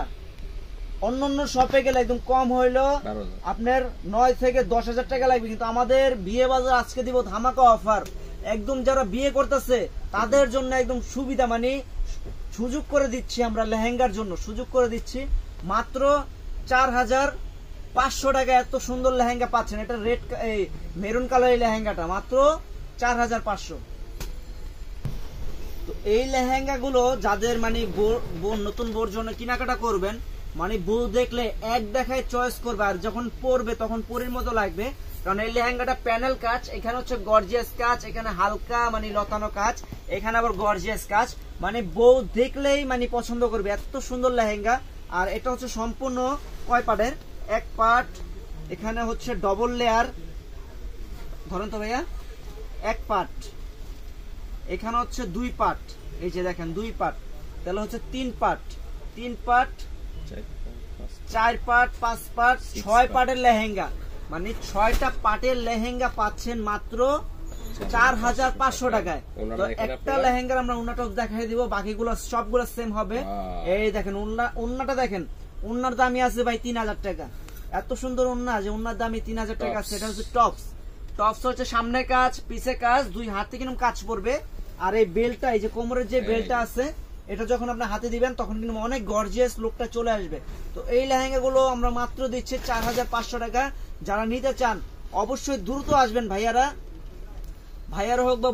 অন্যান্য শপে গেলে একদম কম হইলো আপনার 9 থেকে 10,000 টাকা লাগবে, কিন্তু আমাদের বিয়ে বাজার আজকে দিব ধামাকা অফার। একদম যারা বিয়ে করতেছে তাদের জন্য একদম সুবিধা, মানে সুযোগ করে দিচ্ছি আমরা, লেহেঙ্গার জন্য সুযোগ করে দিচ্ছি। মাত্র 4500 টাকা এত সুন্দর লেহেঙ্গা পাচ্ছেন। এটা রেড মেরুন কালার এই লেহেঙ্গাটা মাত্র 4500। তো এই লেহেঙ্গা গুলো যাদের মানে নতুন বোর জন্য কেনাকাটা করবেন, মানে বউ দেখলে এক দেখায় চয়েস করবে, আর যখন পরবে তখন পরীর মতো লাগবে। কারণ এই লেহেঙ্গাটা প্যানেল কাজ, এখানে হচ্ছে গর্জিয়াস কাজ, এখানে হালকা মানে লতানো কাজ, এখানে আবার গর্জিয়াস কাজ, মানে বউ দেখলেই মানে পছন্দ করবে, এত সুন্দর লেহেঙ্গা। আর এটা হচ্ছে সম্পূর্ণ কয় পার্টের? এক পার্ট, এখানে হচ্ছে ডবল লেয়ার, ধরেন তো ভাইয়া, এক পার্ট, এখানে হচ্ছে 2 পার্ট, এই যে দেখেন 2 পার্ট, তাহলে হচ্ছে 3 পার্ট, 4 পার্ট, 5 পার্ট, 6 পার্টের লেহেঙ্গা, মানে 6টা পার্টের লেহেঙ্গা পাচ্ছেন মাত্র 4500 টাকায়। তো একটা লেহেঙ্গার আমরা উন্নাটা দেখাই দিব, বাকিগুলো সবগুলো সেম হবে। এই দেখেন উন্নাটা দেখেন, উন্নার দামই আছে ভাই 3000 টাকা। এত সুন্দর উন্না যে উন্নার দামই 3000 টাকা। সেটা হচ্ছে টপস হচ্ছে সামনে কাজ, পিছে কাজ, 2 হাতে কিন্তু কাজ পড়বে। আর এই বেল্টটা, এই যে কোমরের যে বেল্টটা আছে, এটা যখন আপনার হাতে দিবেন তখন কিন্তু অনেক গর্জিয়াস লুকটা চলে আসবে। তো এই লেহেঙ্গাগুলো আমরা মাত্র দিচ্ছি 4500 টাকা। যারা নিতে চান অবশ্যই দ্রুত আসবেন, ভাইয়ারা হোক বা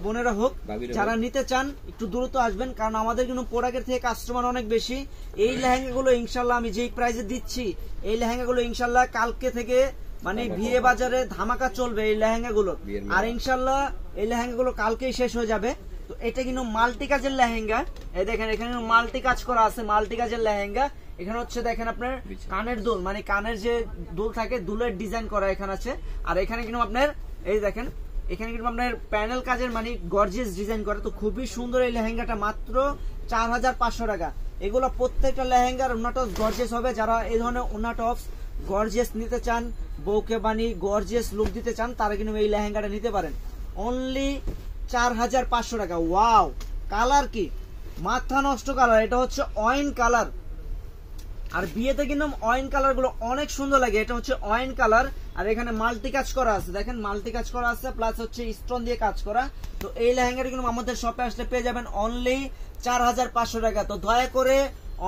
বোনেরা হোক, যারা নিতে চান একটু দ্রুত আসবেন, কারণ আমাদের কিন্তু প্রোডাক্টের থেকে কাস্টমার অনেক বেশি। এই লেহেঙ্গাগুলো ইনশাল্লাহ আমি যেই প্রাইসে দিচ্ছি, এই লেহেঙ্গাগুলো ইনশাল্লাহ কালকে থেকে মানে বিয়ে বাজারে ধামাকা চলবে এই লেহেঙ্গাগুলো। আর ইনশাল্লাহ এই লেহেঙ্গাগুলো কালকেই শেষ হয়ে যাবে। তো এটা কিন্তু মাল্টি কাজের লেহেঙ্গা। এই দেখেন এখানে মাল্টি কাজ করা আছে, মাল্টি কাজের লেহেঙ্গা। এখানে হচ্ছে দেখেন আপনার কানের দুল, মানে কানের যে দুল থাকে, দুলের ডিজাইন করা এখানে আছে। আর এখানে কিন্তু আপনার এই দেখেন, এখানে কিন্তু আপনার প্যানেল কাজের মানে গর্জিয়াস ডিজাইন করে। তো খুবই সুন্দর এই লেহেঙ্গাটা, মাত্র 4500 টাকা। এগুলো প্রত্যেকটা লেহেঙ্গার ওনা টপস গর্জিয়াস হবে। যারা এই ধরনের ওনা টপস গর্জিয়াস নিতে চান, বউকে বানি গর্জিয়াস লুক দিতে চান, তারা কিন্তু এই লেহেঙ্গাটা নিতে পারেন। অনলি 4500 টাকা। ওয়াও, কালার কি মাথা নষ্ট কালার, এটা হচ্ছে ওয়াইন কালার। আর বিয়েতে কিন্তু ওয়াইন কালার গুলো অনেক সুন্দর লাগে। এটা হচ্ছে ওয়াইন কালার, আর এখানে মাল্টি কাজ করা আছে, দেখেন মাল্টি কাজ করা আছে, প্লাস হচ্ছে স্টোন দিয়ে কাজ করা। তো এই লেহেঙ্গাটা কিন্তু আমাদের শপে আসলে পেয়ে যাবেন অনলি 4500 টাকা। তো দয়া করে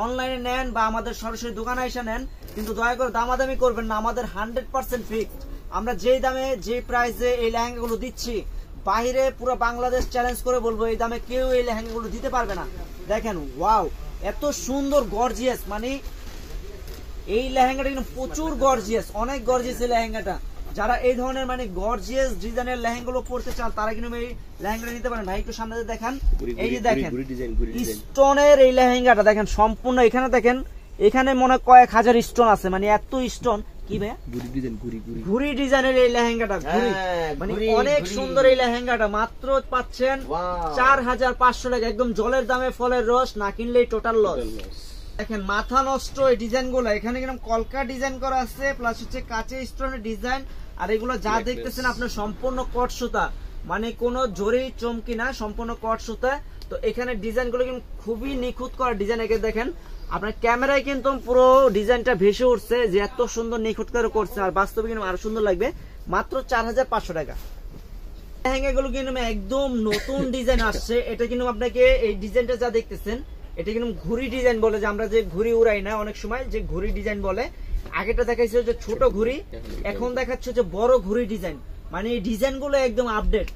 অনলাইনে নেন বা আমাদের সরাসরি দোকানে এসে নেন, কিন্তু দয়া করে দামাদামি করবেন না, আমাদের 100% ফিক্সড। আমরা যেই দামে যে প্রাইসে এই লেহেঙ্গাগুলো দিচ্ছি, বাইরে পুরো বাংলাদেশ চ্যালেঞ্জ করে বলবো এই দামে কেউ এই লেহেঙ্গাগুলো দিতে পারবে না। দেখেন ওয়াও, এত সুন্দর গর্জিয়াস, মানে এই লেহেঙ্গাটা কিন্তু প্রচুর গর্জিয়াস, অনেক গর্জিয়াস এই লেহেঙ্গাটা। যারা এই ধরনের মানে গর্জিয়াস ডিজাইনের লেহেঙ্গাগুলো পরতে চান, তারা কিন্তু এই লেহেঙ্গাটা নিতে পারেন। ভাই একটু সামনে দেখান, এই যে দেখেন স্টোনের এই লেহেঙ্গাটা দেখেন সম্পূর্ণ। এখানে দেখেন, এখানে মনে কয়েক হাজার স্টোন আছে, মানে এত স্টোন। কি ভাই ঘুরি ডিজাইনের এই লেহেঙ্গাটা, মানে অনেক সুন্দর এই লেহেঙ্গাটা। মাত্র পাচ্ছেন 4500 টাকা, একদম জলের দামে ফলের রস, না কিনলেই টোটাল লস। দেখেন মাথা নষ্ট এই ডিজাইন গুলো, এখানে কিন্তু কলকা ডিজাইন করা আছে, প্লাস হচ্ছে কাঁচে স্টোনের ডিজাইন। আর এগুলো যা দেখতেছেন আপনার সম্পূর্ণ কট সুতা, মানে কোনো জরি চমকি না, সম্পূর্ণ কট সুতা। তো এখানে ডিজাইন গুলো কিন্তু খুবই নিখুঁত করা ডিজাইন। একে দেখেন আপনার ক্যামেরায় কিন্তু পুরো ডিজাইনটা ভেসে উঠছে যে এত সুন্দর নিখুঁত করে করছে, আর বাস্তবে কিন্তু আরো সুন্দর লাগবে। মাত্র 4500 টাকা। লেহেঙ্গাগুলো কিন্তু একদম নতুন ডিজাইন আসছে। এটা কিন্তু আপনাকে এই ডিজাইনটা যা দেখতেছেন, এটা কিন্তু ঘুড়ি ডিজাইন বলে, যে আমরা যে ঘুড়ি উড়াই না অনেক সময়, যে ঘুড়ি ডিজাইন বলে। আগেটা দেখাইছিল যে ছোট ঘুড়ি, এখন দেখাচ্ছে যে বড় ঘুড়ি ডিজাইন। মানে এই ডিজাইন গুলো একদম আপডেট,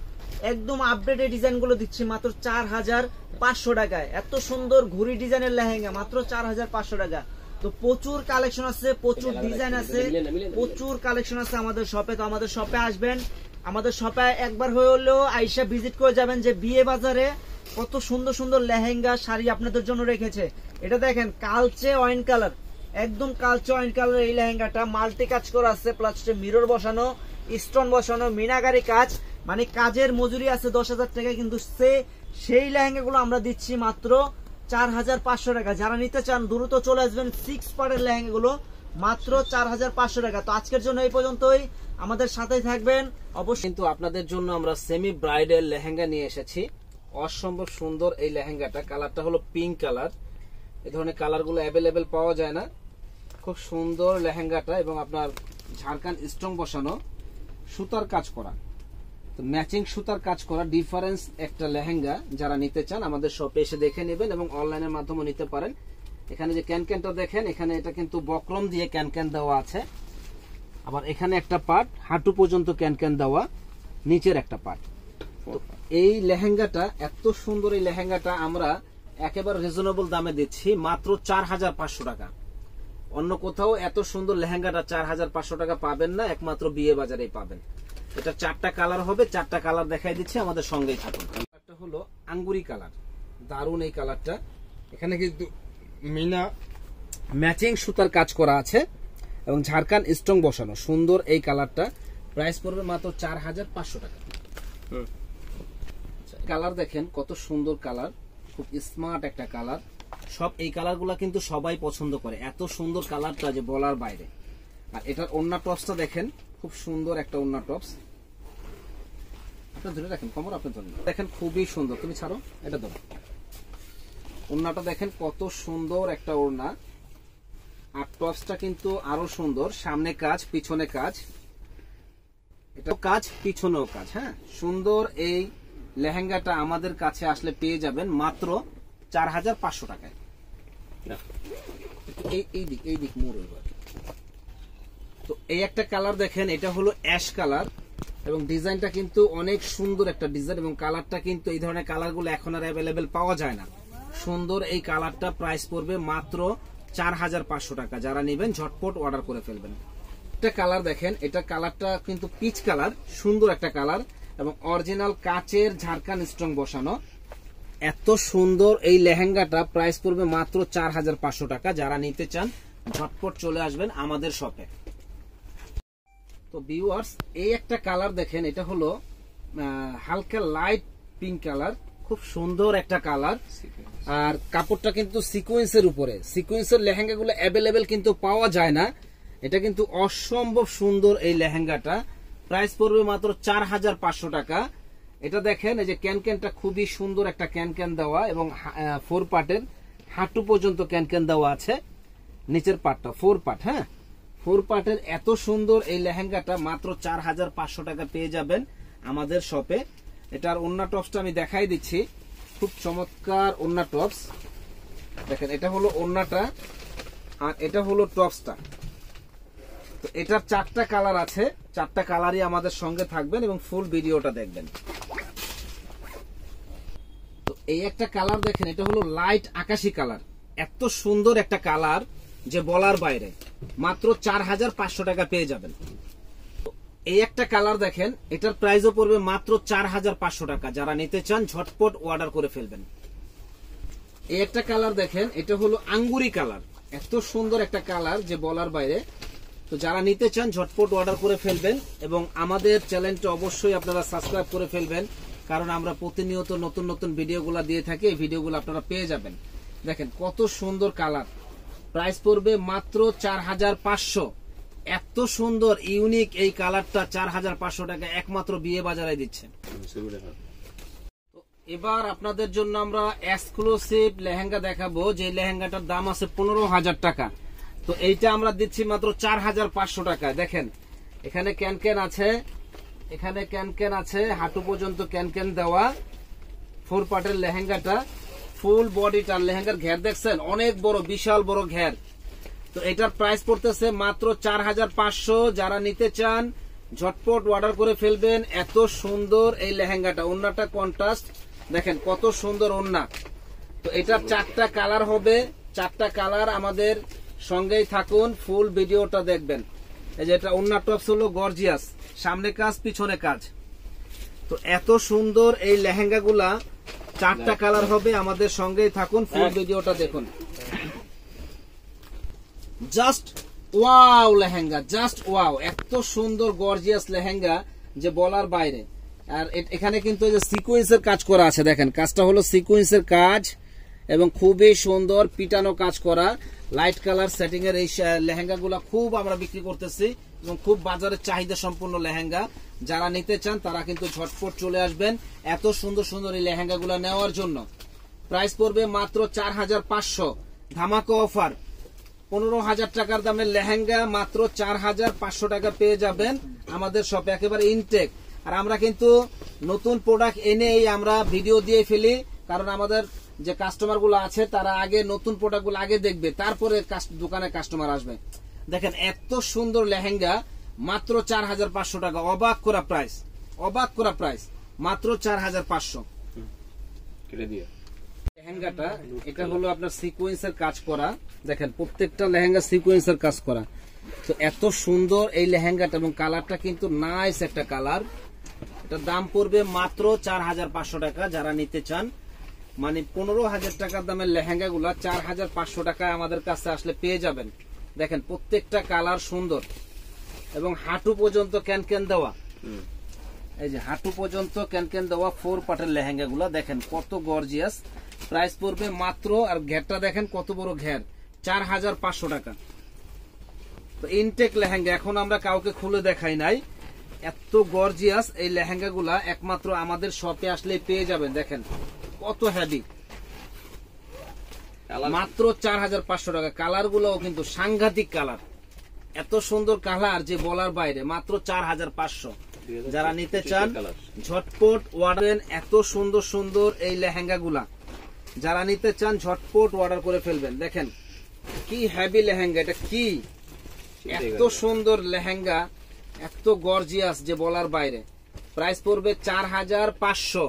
একদম আপডেটেড ডিজাইন গুলো দিচ্ছি মাত্র 4500 টাকায়। এত সুন্দর ঘুড়ি ডিজাইনের লেহেঙ্গা মাত্র 4500 টাকা। তো প্রচুর কালেকশন আছে, প্রচুর ডিজাইন আছে, প্রচুর কালেকশন আছে আমাদের শপে। তো আমাদের শপে আসবেন, আমাদের শপে একবার হলেও আইসা ভিজিট করে যাবেন যে বিয়ে বাজারে কত সুন্দর সুন্দর লেহেঙ্গা শাড়ি আপনাদের জন্য রেখেছে। এটা দেখেন কালচে ওয়াইন কালার, একদম কালচে ওয়াইন কালার এই লেহেঙ্গাটা মাল্টি কাজ করা আছে, প্লাস মিরর বসানো, স্টোন বসানো, মিনাকারি কাজ, মানে কাজের মজুরি আছে 10,000 টাকা। কিন্তু সেই লেহেঙ্গাগুলো আমরা দিচ্ছি মাত্র 4500 টাকা। যারা নিতে চান দ্রুত চলে আসবেন। 6 পার্টের লেহেঙ্গাগুলো মাত্র 4500 টাকা। তো আজকের জন্য এই পর্যন্তই, আমাদের সাথেই থাকবেন অবশ্যই। কিন্তু আপনাদের জন্য আমরা সেমি ব্রাইডাল লেহেঙ্গা নিয়ে এসেছি। অসম্ভব সুন্দর এই লেহেঙ্গাটা, কালারটা হলো পিঙ্ক কালার। এই ধরনের কালার গুলো অ্যাভেলেবেল পাওয়া যায় না। খুব সুন্দর লেহেঙ্গাটা, এবং আপনার ঝাড়খান্ড স্টোন বসানো, সুতার কাজ করা, তো ম্যাচিং সুতার কাজ করা ডিফারেন্স একটা লেহেঙ্গা। যারা নিতে চান আমাদের শপে এসে দেখে নেবেন, এবং অনলাইনের মাধ্যমে নিতে পারেন। এখানে যে ক্যানক্যানটা দেখেন, এখানে এটা কিন্তু বক্রম দিয়ে ক্যানক্যান দেওয়া আছে। আবার এখানে একটা পার্ট হাঁটু পর্যন্ত ক্যানক্যান দেওয়া, নিচের একটা পার্ট। এই লেহেঙ্গাটা এত সুন্দর, এই লেহেঙ্গাটা আমরা একেবারে রিজনেবল দামে দিচ্ছি মাত্র 4500 টাকা। অন্য কোথাও এত সুন্দর লেহেঙ্গাটা 4500 টাকা পাবেন না, একমাত্র বিয়ে বাজারেই পাবেন। এটা 4টা কালার হবে, 4টা কালার দেখাই দিচ্ছি, আমাদের সঙ্গেই থাকুন। কালারটা হলো আঙ্গুরি কালার, দারুন এই কালারটা। এখানে কিন্তু মিনা ম্যাচিং সুতার কাজ করা আছে এবং ঝাড়খান্ড স্টোন বসানো, সুন্দর এই কালারটা। প্রাইস পড়বে মাত্র 4500 টাকা। কালার দেখেন কত সুন্দর কালার, খুব স্মার্ট একটা কালার। সব এই কালারগুলো কিন্তু সবাই পছন্দ করে, এত সুন্দর কালারটা যে বলার বাইরে। আর এটার ওড়না টপসটা দেখেন, খুব সুন্দর একটা ওড়না টপস। আপনি ধরে রাখেন কমর, আপনি ধরে দেখেন, খুবই সুন্দর। তুমি ছাড়ো, এটা ধরো। ওড়নাটা দেখেন কত সুন্দর একটা ওড়না। আর টপসটা কিন্তু আরো সুন্দর, সামনে কাজ পিছনে কাজ, এটা কাজ পিছনেও কাজ। হ্যাঁ, সুন্দর এই লেহেঙ্গাটা আমাদের কাছে আসলে পেয়ে যাবেন মাত্র 4500 টাকায়। এই দিক মোড়। তো এই একটা কালার দেখেন, এটা হলো অ্যাশ কালার, এবং ডিজাইনটা কিন্তু অনেক সুন্দর একটা ডিজাইন, এবং কালারটা কিন্তু এই ধরনের কালারগুলো এখন আর অ্যাভেলেবেল পাওয়া যায় না। সুন্দর এই কালারটা, প্রাইস পড়বে মাত্র 4500 টাকা। যারা নেবেন ঝটপট অর্ডার করে ফেলবেন। একটা কালার দেখেন, এটা কালারটা কিন্তু পিচ কালার, সুন্দর একটা কালার, এবং অরিজিনাল কাচের ঝাড়খান্ড স্টোন বসানো। এত সুন্দর এই লেহেঙ্গাটা, প্রাইস পড়বে মাত্র 4500 টাকা। যারা নিতে চান ঝটপট চলে আসবেন আমাদের শপে। তো ভিউয়ার্স, এই একটা কালার দেখেন, এটা হলো হালকা লাইট পিঙ্ক কালার, খুব সুন্দর একটা কালার। আর কাপড়টা কিন্তু সিকোয়েন্সের উপরে। সিকোয়েন্সের লেহেঙ্গাগুলো অ্যাভেলেবেল কিন্তু পাওয়া যায় না। এটা কিন্তু অসম্ভব সুন্দর এই লেহেঙ্গাটা, প্রাইস পড়বে মাত্র 4500 টাকা। এটা দেখেন, এই যে ক্যানক্যানটা খুবই সুন্দর একটা ক্যানক্যান দেওয়া, এবং 4 পার্টের হাঁটু পর্যন্ত ক্যানক্যান দেওয়া আছে। নিচের পার্টটা 4 পার্ট। হ্যাঁ, 4 পার্টের এত সুন্দর এই লেহেঙ্গাটা মাত্র 4500 টাকা পেয়ে যাবেন আমাদের শপে। এটার ওড়না টপসটা আমি দেখাই দিচ্ছি, খুব চমৎকার ওড়না টপস। দেখেন, এটা হলো ওড়নাটা, আর এটা হলো টপসটা। তো এটার 4টা কালার আছে, 4টা কালারই আমাদের সঙ্গে থাকবেন, এবং ফুল ভিডিওটা দেখবেন। তো এই একটা কালার দেখেন, এটা হলো লাইট আকাশি কালার, এত সুন্দর একটা কালার যে বলার বাইরে, মাত্র 4500 টাকা পেয়ে যাবেন। এই একটা কালার দেখেন, এটার প্রাইসও পড়বে মাত্র 4500 টাকা। যারা নিতে চান ঝটপট অর্ডার করে ফেলবেন। এই একটা কালার দেখেন, এটা হলো আঙ্গুরি কালার, এত সুন্দর একটা কালার যে বলার বাইরে। তো যারা নিতে চান ঝটপট অর্ডার করে ফেলবেন, এবং আমাদের চ্যানেলটা অবশ্যই আপনারা সাবস্ক্রাইব করে ফেলবেন, কারণ আমরা প্রতিনিয়ত নতুন নতুন ভিডিওগুলো দিয়ে থাকি। এই ভিডিওগুলো আপনারা পেয়ে যাবেন। দেখেন কত সুন্দর কালার, প্রাইস পড়বে মাত্র 4500। এত সুন্দর ইউনিক এই কালারটা 4500 টাকা একমাত্র বিয়ে বাজারে দিচ্ছেন। এবার আপনাদের জন্য আমরা এক্সক্লুসিভ লেহেঙ্গা দেখাবো, যে লেহেঙ্গাটার দাম আছে 15000 টাকা। তো এইটা আমরা দিচ্ছি মাত্র 4500 টাকা। দেখেন, এখানে ক্যানক্যান আছে, এখানে ক্যানক্যান আছে, হাঁটু পর্যন্ত ক্যানক্যান দেওয়া, 4 পার্টের লেহেঙ্গাটা, ফুল বডিটার লেহেঙ্গার ঘের দেখছেন, অনেক বড়, বিশাল বড় ঘের। তো এটার প্রাইস পড়তেছে মাত্র 4500। যারা নিতে চান ঝটপট অর্ডার করে ফেলবেন। এত সুন্দর এই লেহেঙ্গাটা, ওড়নাটা কন্ট্রাস্ট দেখেন কত সুন্দর ওড়না। তো এটা 4টা কালার হবে, 4টা কালার। আমাদের সঙ্গেই থাকুন, ফুল ভিডিওটা দেখবেন। এই যে এটা ওড়না টপস হলো গর্জিয়াস, সামনে কাজ পিছনে কাজ। তো এত সুন্দর এই লেহেঙ্গাগুলা 4টা কালার হবে, আমাদের সঙ্গেই থাকুন, ফুল ভিডিওটা দেখুন। Just wow lehenga, just wow, এত সুন্দর গর্জিয়াস লেহেঙ্গা যে বলার বাইরে। আর এখানে কিন্তু এই যে সিকোয়েন্সের কাজ করা আছে, দেখেন কাজটা হলো সিকোয়েন্সের কাজ এবং খুবই সুন্দর পিটানো কাজ করা। লাইট কালার সেটিং এর এই লেহেঙ্গাগুলো খুব আমরা বিক্রি করতেছি এবং খুব বাজারের চাহিদা সম্পন্ন লেহেঙ্গা। যারা নিতে চান তারা কিন্তু ঝটপট চলে আসবেন এত সুন্দর সুন্দর এই লেহেঙ্গাগুলো নেওয়ার জন্য। প্রাইস পড়বে মাত্র 4500, ধামাকা অফার। 15,000 টাকার দামের লেহেঙ্গা মাত্র 4500 টাকা পেয়ে যাবেন আমাদের শপে, একেবারে ইনটেক। আর আমরা কিন্তু নতুন প্রোডাক্ট এনেই আমরা ভিডিও দিয়ে ফেলি, কারণ আমাদের যে কাস্টমার গুলো আছে তারা আগে নতুন প্রোডাক্ট গুলো আগে দেখবে, তারপরে দোকানে কাস্টমার আসবে। দেখেন এত সুন্দর লেহেঙ্গা মাত্র 4500 টাকা, অবাক করা প্রাইস, অবাক করা প্রাইস, মাত্র 4500। লেহেঙ্গাটা এটা হলো আপনার সিকোয়েন্সের কাজ করা, দেখেন প্রত্যেকটা লেহেঙ্গা সিকোয়েন্সের কাজ করা। তো এত সুন্দর এই লেহেঙ্গাটা এবং কালারটা কিন্তু নাইস একটা কালার। এটা দাম পড়বে মাত্র 4500 টাকা। যারা নিতে চান, মানে 15,000 টাকার দামের লেহেঙ্গা গুলা 4500 টাকায় আমাদের কাছে আসলে পেয়ে যাবেন। দেখেন প্রত্যেকটা কালার সুন্দর এবং হাঁটু পর্যন্ত ক্যানক্যান দেওয়া, এই যে হাঁটু পর্যন্ত ক্যানক্যান দেওয়া 4 পার্টের লেহেঙ্গা গুলা দেখেন কত গর্জিয়াস। প্রাইস পড়বে মাত্র, আর ঘেরটা দেখেন কত বড় ঘের, 4500 টাকা। তো ইনটেক লেহেঙ্গা এখন আমরা কাউকে খুলে দেখাই নাই, এত গর্জিয়াস এই লেহেঙ্গা গুলা একমাত্র আমাদের শপে আসলে পেয়ে যাবেন। দেখেন কত হেভি, মাত্র 4500 টাকা। কালার গুলোও কিন্তু সাংঘাতিক কালার, এত সুন্দর কালার যে বলার বাইরে, মাত্র 4500। যারা নিতে চান ঝটপট অর্ডার, এত সুন্দর সুন্দর এই লেহেঙ্গা গুলা যারা নিতে চান ঝটপট অর্ডার করে ফেলবেন। দেখেন কি হেভি লেহেঙ্গা, এটা কি এত সুন্দর লেহেঙ্গা, এত গর্জিয়াস যে বলার বাইরে। প্রাইস পড়বে 4500।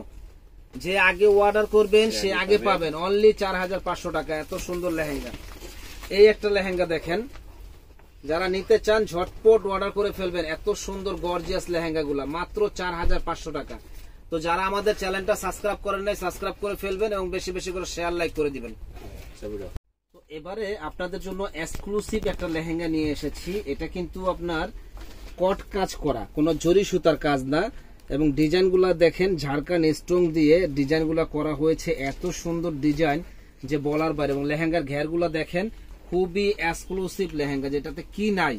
যে আগে অর্ডার করবেন সে আগে পাবেন, অনলি 4500 টাকা। এত সুন্দর লেহেঙ্গা, এই একটা লেহেঙ্গা দেখেন। যারা নিতে চান ঝটপট অর্ডার করে ফেলবেন এত সুন্দর গর্জিয়াস লেহেঙ্গা গুলা, মাত্র 4500 টাকা। তো যারা আমাদের চ্যানেলটা সাবস্ক্রাইব করেন নাই, সাবস্ক্রাইব করে ফেলবেন এবং বেশি বেশি করে শেয়ার লাইক করে দিবেন। তো এবারে আপনাদের জন্য এক্সক্লুসিভ একটা লেহেঙ্গা নিয়ে এসেছি। এটা কিন্তু আপনার কট কাজ করা, কোনো জরি সুতার কাজ না, এবং ডিজাইন গুলা দেখেন ঝাড়খান স্টোন দিয়ে ডিজাইন গুলা করা হয়েছে, এত সুন্দর ডিজাইন যে বলার বাইরে। এবং লেহেঙ্গার ঘের গুলা দেখেন খুবই এক্সক্লুসিভ লেহেঙ্গা, যেটাতে কি নাই,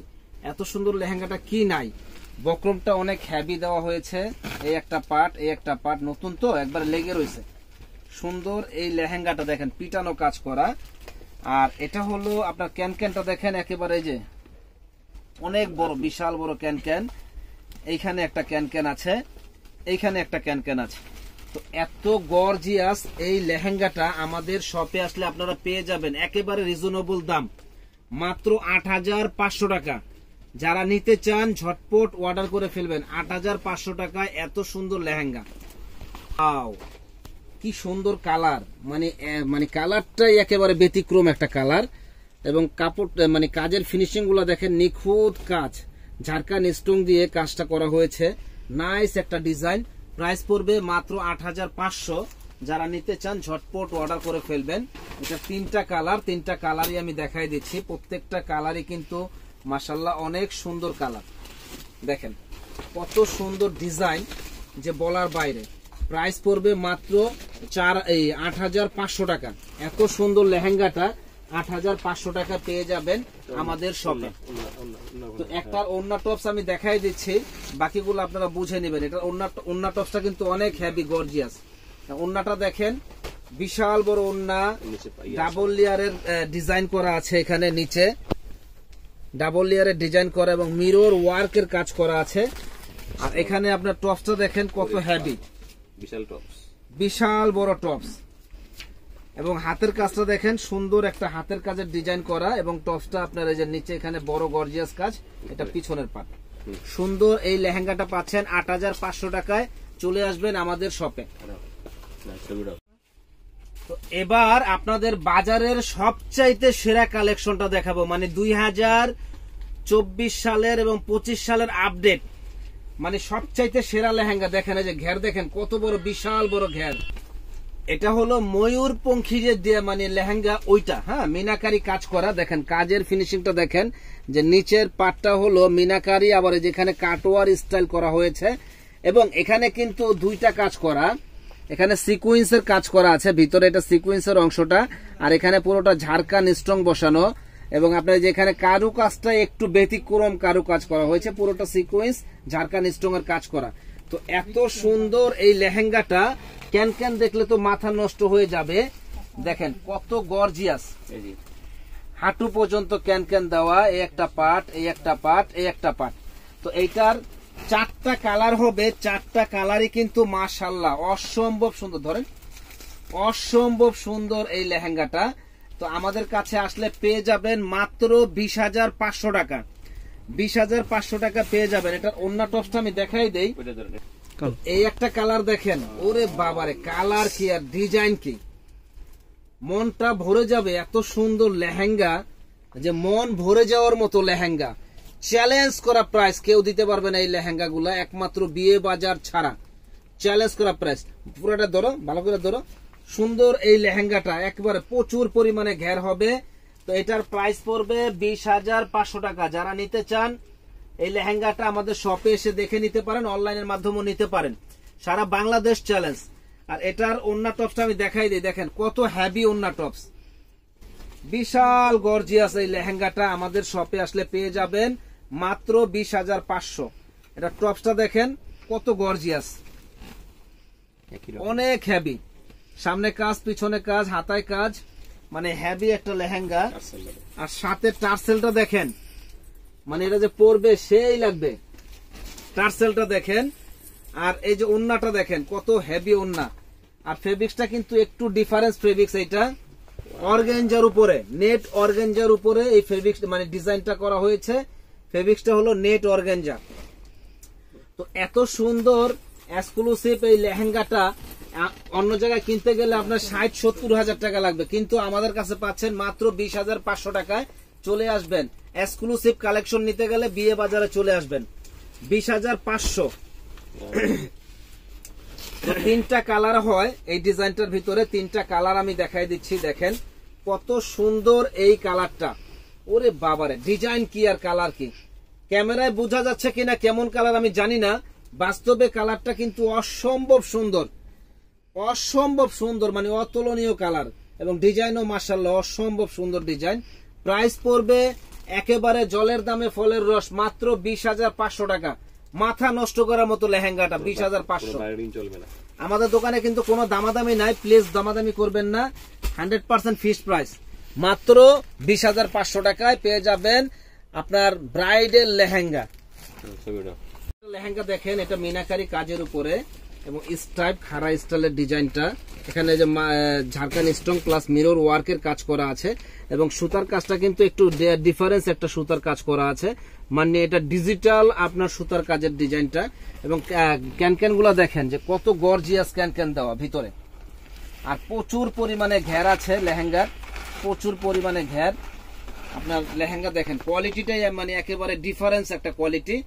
এত সুন্দর লেহেঙ্গাটা কি নাই। বক্রমটা অনেক হেভি দেওয়া হয়েছে, এই একটা পার্ট, এই একটা পার্ট নতুন তো একবার লেগে রয়েছে। সুন্দর এই লেহেঙ্গাটা দেখেন পিটানো কাজ করা। আর এটা হলো আপনার ক্যানক্যানটা দেখেন একেবারে যে অনেক বড়, বিশাল বড় ক্যানক্যান। এইখানে একটা ক্যানক্যান আছে, এইখানে একটা ক্যানক্যান আছে। তো এত গর্জিয়াস এই লেহেঙ্গাটা আমাদের শপে আসলে আপনারা পেয়ে যাবেন একেবারে রিজনেবল দাম, মাত্র 8500 টাকা। যারা নিতে চান ঝটপট অর্ডার করে ফেলবেন। 8500 টাকায় এত সুন্দর লেহেঙ্গা, কি সুন্দর কালার, মানে কালারটাই একেবারে ব্যতিক্রম একটা কালার। এবং কাপড় মানে কাজের ফিনিশিং গুলো দেখেন, নিখুঁত কাজ, ঝাড়খান স্টোন দিয়ে কাজটা করা হয়েছে, নাইস একটা ডিজাইন। প্রাইস পড়বে মাত্র 8500। যারা নিতে চান ঝটপট অর্ডার করে ফেলবেন। এটা 3টা কালার, 3টা কালারই আমি দেখাই দিচ্ছি। প্রত্যেকটা কালারই কিন্তু মাশাআল্লাহ অনেক সুন্দর কালার। দেখেন কত সুন্দর ডিজাইন যে বলার বাইরে। প্রাইস পড়বে মাত্র 8500 টাকা। এত সুন্দর লেহেঙ্গাটা 8500 টাকা পেয়ে যাবেন আমাদের শপে। তো একটা ওন্না টপস আমি দেখাই দিচ্ছি, বাকিগুলো আপনারা বুঝে নেবেন। এটা ওন্না টপসটা কিন্তু অনেক হেভি গর্জিয়াস। ওন্নাটা দেখেন বিশাল বড় ওন্না, ডাবল লেয়ারের ডিজাইন করা আছে, এখানে নিচে ডাবল লেয়ারের ডিজাইন করা এবং মিরর ওয়ার্কের কাজ করা আছে। আর এখানে আপনার টপসটা দেখেন কত হেভি, বিশাল টপস, বিশাল বড় টপস। এবং হাতের কাজটা দেখেন, সুন্দর একটা হাতের কাজের ডিজাইন করা। এবং টপসটা আপনার এই যে নিচে এখানে বড় গর্জিয়াস কাজ, এটা পিছনের পার্ট। সুন্দর এই লেহেঙ্গাটা পাচ্ছেন ৮৫০০ টাকায়। চলে আসবেন আমাদের শপে। তো এবার আপনাদের বাজারের সবচাইতে সেরা কালেকশনটা দেখাবো, মানে 2024 সালের এবং 25 সালের আপডেট, মানে সবচাইতে সেরা লেহেঙ্গা। দেখেন এই যে ঘের দেখেন কত বড়, বিশাল বড় ঘের। এটা হলো ময়ূরপঙ্খী যে দিয়ে মানে লেহেঙ্গা ওইটা, হ্যাঁ, মিনাকারি কাজ করা। দেখেন কাজের ফিনিশিংটা দেখেন, যে নিচের পাটটা হলো মিনাকারি, আবার যেখানে কাটওয়ার স্টাইল করা হয়েছে, এবং এখানে কিন্তু দুইটা কাজ করা। এখানে সিকুয়েন্সের কাজ করা আছে ভিতরে, এটা সিকুয়েন্সের অংশটা, আর এখানে পুরোটা ঝাড়খান স্ট্রং বসানো, এবং আপনার যেখানে কারু কাজটা একটু ব্যতিক্রম কারু কাজ করা হয়েছে, পুরোটা সিকুয়েন্স ঝাড়খান স্ট্রং এর কাজ করা। তো এত সুন্দর এই লেহেঙ্গাটা ক্যান ক্যান দেখলে তো মাথা নষ্ট হয়ে যাবে। দেখেন কত গর্জিয়াস, হাঁটু পর্যন্ত ক্যান ক্যান দেওয়া, এই একটা পার্ট, এই একটা পার্ট, এই একটা পার্ট। তো এইটার 4টা কালার হবে, 4টা কালারই কিন্তু মাশাআল্লাহ অসম্ভব সুন্দর। ধরেন অসম্ভব সুন্দর এই লেহেঙ্গাটা। তো আমাদের কাছে আসলে পেয়ে যাবেন মাত্র 20,500 টাকা। 20,500 টাকা পেয়ে যাবেন। এটার ওন্না টপসটা আমি দেখাই দেই। এই একটা কালার দেখেন, ওরে বাবারে, কালার কি আর ডিজাইন কি, মনটা ভরে যাবে। এত সুন্দর লেহেঙ্গা, যে মন ভরে যাওয়ার মতো লেহেঙ্গা। চ্যালেঞ্জ করা প্রাইস, কেউ দিতে পারবে না এই লেহেঙ্গা গুলা, একমাত্র বিয়ে বাজার ছাড়া। চ্যালেঞ্জ করা প্রাইস। পুরোটা ধরো, ভালো করে ধরো। সুন্দর এই লেহেঙ্গাটা একবারে প্রচুর পরিমাণে ঘের হবে। তো এটার প্রাইস পড়বে 20,500 টাকা। যারা নিতে চান এই লেহেঙ্গাটা আমাদের শপে এসে দেখে নিতে পারেন, অনলাইনের মাধ্যমেও নিতে পারেন। সারা বাংলাদেশ চ্যালেঞ্জ। আর এটার ওন্না টপসটা আমি দেখাই দিই। দেখেন কত হেভি ওন্না টপস, বিশাল গর্জিয়াস এই লেহেঙ্গাটা আমাদের শপে আসলে পেয়ে যাবেন মাত্র 20,500। এটা টপসটা দেখেন কত গর্জিয়াস, অনেক হেভি। সামনে কাজ, পিছনে কাজ, হাতায় কাজ, মানে হেভি একটা লেহেঙ্গা। আর সাথে টার্সেলটা দেখেন, মানে এটা যে পরবে সেই লাগবে। টার্সেলটা দেখেন, আর এই যে ওন্নাটা দেখেন কত হেভি ওন্না। আর ফেব্রিক্সটা কিন্তু একটু ডিফারেন্স ফেব্রিক্স। এটা অর্গানজার উপরে, নেট অর্গানজার উপরে এই ফেব্রিক্স মানে ডিজাইনটা করা হয়েছে। ফেব্রিক্সটা হলো নেট অর্গানজা। তো এত সুন্দর এক্সক্লুসিভ এই লেহেঙ্গাটা অন্য জায়গায় কিনতে গেলে আপনার 60-70 হাজার টাকা লাগবে, কিন্তু আমাদের কাছে পাচ্ছেন মাত্র 20,500 টাকায়। চলে আসবেন, এক্সক্লুসিভ কালেকশন নিতে গেলে বিয়ে বাজারে চলে আসবেন। 20,500। 3টা কালার হয় এই ডিজাইনটার ভিতরে, 3টা কালার আমি দেখাই দিচ্ছি। দেখেন কত সুন্দর এই কালারটা, ওরে বাবারে, ডিজাইন কি আর কালার কি। ক্যামেরায় বোঝা যাচ্ছে কিনা কেমন কালার আমি জানি না, বাস্তবে কালারটা কিন্তু অসম্ভব সুন্দর, অসম্ভব সুন্দর, মানে অতুলনীয় কালার, এবং ডিজাইনও মাশাআল্লাহ অসম্ভব সুন্দর ডিজাইন। প্রাইস পড়বে একেবারে জলের দামে ফলের রস, মাত্র 20,500 টাকা। মাথা নষ্ট করার মতো লেহেঙ্গাটা 20,500। আমাদের দোকানে কিন্তু কোনো দামাদামি নাই, প্লিজ দামাদামি করবেন না। 100% ফিক্সড প্রাইস, মাত্র 20,500 টাকায় পেয়ে যাবেন আপনার ব্রাইডের লেহেঙ্গা। লেহেঙ্গা দেখেন, এটা মিনাকারি কাজের উপরে এবং স্ট্রাইপ খাড়া স্টাইলের ডিজাইনটা। এখানে যে ঝাড়খান স্ট্রং প্লাস মিরর ওয়ার্কের কাজ করা আছে, এবং সুতার কাজটা কিন্তু একটু ডিফারেন্স একটা সুতার কাজ করা আছে, মানে এটা ডিজিটাল আপনার সুতার কাজের ডিজাইনটা। এবং ক্যানক্যান গুলা দেখেন যে কত গর্জিয়াস ক্যানক্যান দেওয়া ভিতরে। আর প্রচুর পরিমাণে ঘের আছে লেহেঙ্গার, প্রচুর পরিমাণে ঘের। আপনার লেহেঙ্গা দেখেন কোয়ালিটিটাই মানে একেবারে ডিফারেন্স একটা কোয়ালিটি।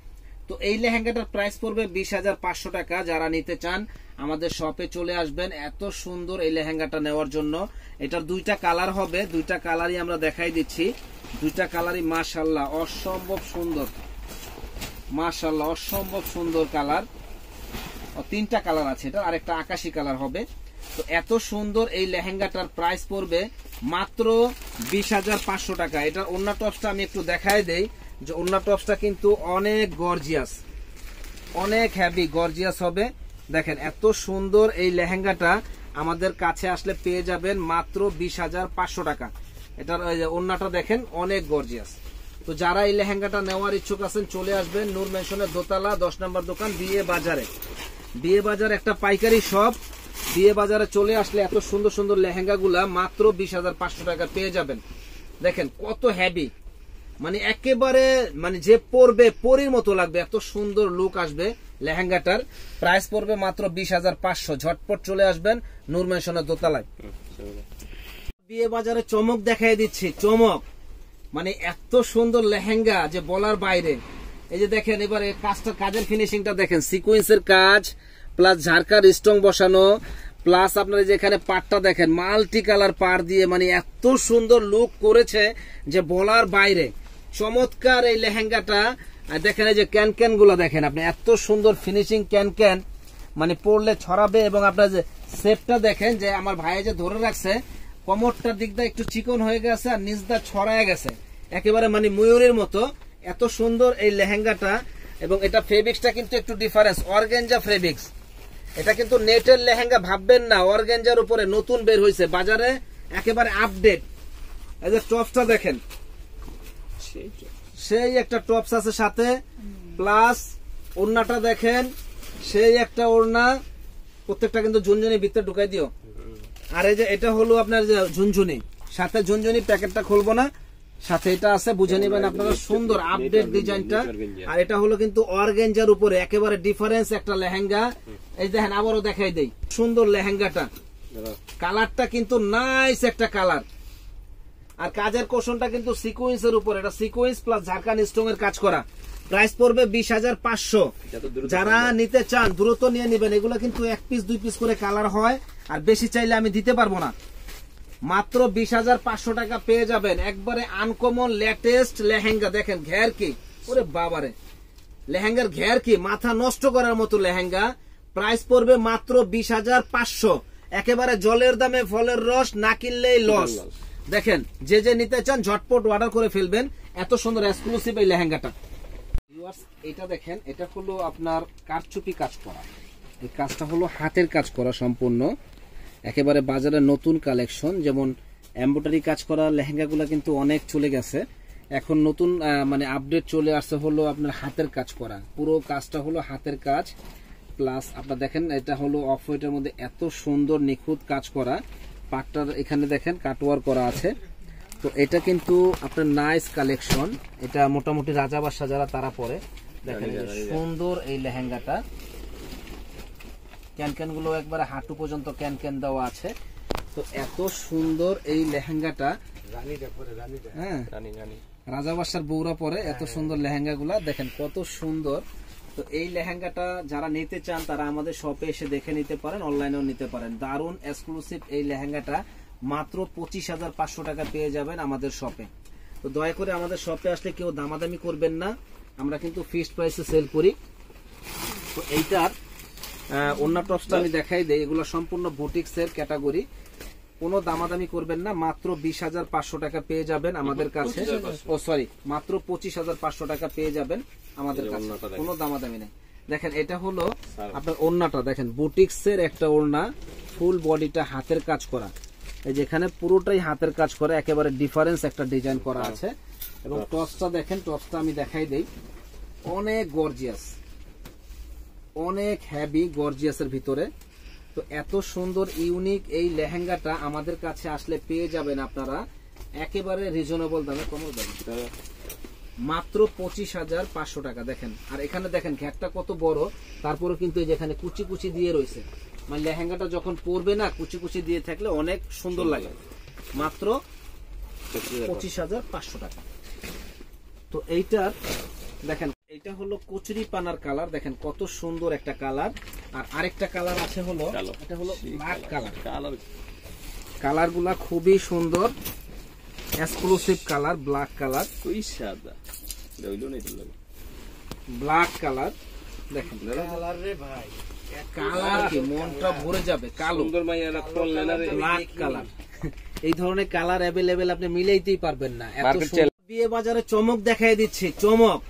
তো এই লেহেঙ্গাটার প্রাইস পড়বে 20,500 টাকা। যারা নিতে চান আমাদের শপে চলে আসবেন এত সুন্দর এই লেহেঙ্গাটা নেওয়ার জন্য। এটার 2টা কালার হবে, 2টা কালারই আমরা দেখাই দিচ্ছি। 2টা কালারই মাশাআল্লাহ অসম্ভব সুন্দর, মাশাআল্লাহ অসম্ভব সুন্দর কালার। 3টা কালার আছে, এটা আরেকটা আকাশি কালার হবে। তো এত সুন্দর এই লেহেঙ্গাটার প্রাইস পড়বে মাত্র 20,500 টাকা। এটার ওন্না টপসটা আমি একটু দেখাই দেই, যে ওন্না টপসটা কিন্তু অনেক গর্জিয়াস, অনেক হেভি গর্জিয়াস হবে। দেখেন এত সুন্দর এই লেহেঙ্গাটা আমাদের কাছে আসলে পেয়ে যাবেন মাত্র 20,500 টাকা। এটার ওন্নাটা দেখেন অনেক গর্জিয়াস। তো যারা এই লেহেঙ্গাটা নেওয়ার ইচ্ছুক আছেন চলে আসবেন নূর মেনশনের দোতলা 10 নম্বর দোকান, বিয়ে বাজারে। বিয়ে বাজার একটা পাইকারি শপ। বিয়ে বাজারে চলে আসলে এত সুন্দর সুন্দর লেহেঙ্গা গুলা মাত্র 20,500 টাকা পেয়ে যাবেন। দেখেন কত হেভি, মানে একেবারে মানে যে পরবে পরীর মতো লাগবে, এত সুন্দর লুক আসবে লেহেঙ্গাটার। প্রাইস পড়বে মাত্র 20,500। ঝটপট চলে আসবেন নূর ম্যানশনের দোতলায়। বিয়ে বাজারে চমক দেখাই দিচ্ছি, চমক মানে এত সুন্দর লেহেঙ্গা যে বলার বাইরে। এই যে দেখেন এবারে কাজের ফিনিশিংটা দেখেন, সিকোয়েন্সের কাজ প্লাস ঝাড়কার স্ট্রং বসানো, প্লাস আপনারা যেখানে পাটটা দেখেন মাল্টি কালার পার দিয়ে, মানে এত সুন্দর লুক করেছে যে বলার বাইরে। চমৎকার এই লেহেঙ্গাটা। দেখেন এই যে ক্যান ক্যান গুলো দেখেন আপনি, এত সুন্দর ফিনিশিং ক্যান ক্যান, মানে পরলে ছড়াবে। এবং আপনার যে শেপটা দেখেন যে আমার ভাই যে ধরে রাখছে, কোমরটার দিকটা একটু চিকন হয়ে গেছে আর নিচটা ছড়ায় গেছে একেবারে মানে ময়ূরের মতো। এত সুন্দর এই লেহেঙ্গাটা। এবং এটা ফেব্রিক্সটা কিন্তু একটু ডিফারেন্স, অর্গানজা ফেব্রিক্স। এটা কিন্তু নেটের লেহেঙ্গা ভাববেন না, অর্গানজার উপরে নতুন বের হয়েছে বাজারে, একেবারে আপডেট। এই যে টপসটা দেখেন, সেই একটা টপস আছে সাথে, প্লাস ওড়নাটা দেখেন সেই একটা ওড়না, প্রত্যেকটা কিন্তু ঝুনঝুনি ভিতরে ঢুকাই দিও। আর এই যে এটা হলো আপনার যে ঝুনঝুনি, সাথে ঝুনঝুনি প্যাকেটটা খুলবো না, সাথে এটা আছে, বুঝে নেবেন আপনারা। সুন্দর আপডেট ডিজাইনটা। আর এটা হলো কিন্তু অর্গানজার উপরে একেবারে ডিফারেন্স একটা লেহেঙ্গা। এই দেখেন আবারও দেখাই দেই, সুন্দর লেহেঙ্গাটা, কালারটা কিন্তু নাইস একটা কালার। আর কাজের কোশনটা কিন্তু সিকোয়েন্সের উপর, এটা সিকোয়েন্স প্লাস ঝাড়খান স্ট্রং এর কাজ করা। প্রাইস পড়বে 20,500। যারা নিতে চান দ্রুত নিয়ে নেবেন। এগুলো কিন্তু 1 পিস 2 পিস করে কালার হয়, আর বেশি চাইলে আমি দিতে পারবো না। মাত্র 20,500 টাকা পেয়ে যাবেন একবারে আনকমন লেটেস্ট লেহেঙ্গা। দেখেন ঘের কি, ওরে বাবারে, লেহেঙ্গার ঘের কি, মাথা নষ্ট করার মতো লেহেঙ্গা। প্রাইস পড়বে মাত্র 20,500। একেবারে জলের দামে ফলের রস, না কিনলেই লস। দেখেন যে যে নিতে চান ঝটপট অর্ডার করে ফেলবেন। এত সুন্দর এক্সক্লুসিভ এই লেহেঙ্গাটা। এটা দেখেন, এটা হলো আপনার কারচুপি কাজ করা। এই কাজটা হলো হাতের কাজ করা সম্পূর্ণ, একেবারে বাজারে নতুন কালেকশন। যেমন এমব্রয়ডারি কাজ করা লেহেঙ্গাগুলো কিন্তু অনেক চলে গেছে, এখন নতুন মানে আপডেট চলে আসছে হলো আপনার হাতের কাজ করা। পুরো কাজটা হলো হাতের কাজ, প্লাস আপনার দেখেন এটা হলো অফ হোয়াইটের মধ্যে এত সুন্দর নিখুঁত কাজ করা। পাটটার এখানে দেখেন কাটওয়ার করা আছে। তো এটা কিন্তু আপনার নাইস কালেকশন। এটা মোটামুটি রাজাবাসা যারা তারা পরে দেখেন সুন্দর এই লেহেঙ্গাটা। ক্যান গুলো একবারে হাঁটু পর্যন্ত ক্যান দেওয়া আছে। তো এত সুন্দর এই লেহেঙ্গাটা, হ্যাঁ রাজাবাসার বউরা পরে এত সুন্দর লেহেঙ্গা গুলা দেখেন কত সুন্দর। তো এই লেহেঙ্গাটা যারা নিতে চান তারা আমাদের শপে এসে দেখে নিতে পারেন, অনলাইনেও নিতে পারেন। দারুন এক্সক্লুসিভ এই লেহেঙ্গাটা মাত্র 25,500 টাকা পেয়ে যাবেন আমাদের শপে। তো দয়া করে আমাদের শপে আসলে কেউ দামাদামি করবেন না, আমরা কিন্তু ফিক্সড প্রাইসে সেল করি। তো এইটার অন্য টপসটা আমি দেখাই দেই, এগুলো সম্পূর্ণ বুটিক্সের ক্যাটাগরি, কোনো দামাদামি করবেন না। মাত্র 20,500 টাকা পেয়ে যাবেন আমাদের কাছে। ও সরি, মাত্র 25,500 টাকা পেয়ে যাবেন আমাদের কাছে, কোনো দামাদামি নেই। দেখেন এটা হলো আপনার ওড়নাটা, দেখেন বুটিক্সের একটা ওড়না, ফুল বডিটা হাতের কাজ করা। এই যেখানে পুরোটাই হাতের কাজ করা, একেবারে ডিফারেন্স একটা ডিজাইন করা আছে। এবং টপসটা দেখেন, টপসটা আমি দেখাই দেই, অনেক গর্জিয়াস, অনেক হেভি গর্জিয়াসের ভিতরে। তো এত সুন্দর ইউনিক এই লেহেঙ্গাটা আমাদের কাছে আসলে পেয়ে যাবেন আপনারা একেবারে রিজনেবল দামে, কম দামে, মাত্র 25,500 টাকা। দেখেন আর এখানে দেখেন ঘ্যাটটা কত বড়, তারপরে কিন্তু যেখানে কুচি কুচি দিয়ে রয়েছে, মানে লেহেঙ্গাটা যখন পরবে না কুচি কুচি দিয়ে থাকলে অনেক সুন্দর লাগে। মাত্র 25,500 টাকা। তো এইটার দেখেন, এটা হলো কচুরি পানার কালার, দেখেন কত সুন্দর একটা কালার। আর আরেকটা কালার আছে হলো, এটা হলো ব্ল্যাক কালার। কালার গুলা খুবই সুন্দর, exclusive colour, black colour, black colour. দেখেন কালার কি মনটা ভরে যাবে, কালো ব্ল্যাক কালার। এই ধরনের কালার অ্যাভেলেবেল আপনি মিলাইতেই পারবেন না। এত বিয়ে বাজারে চমক দেখাই দিচ্ছি, চমক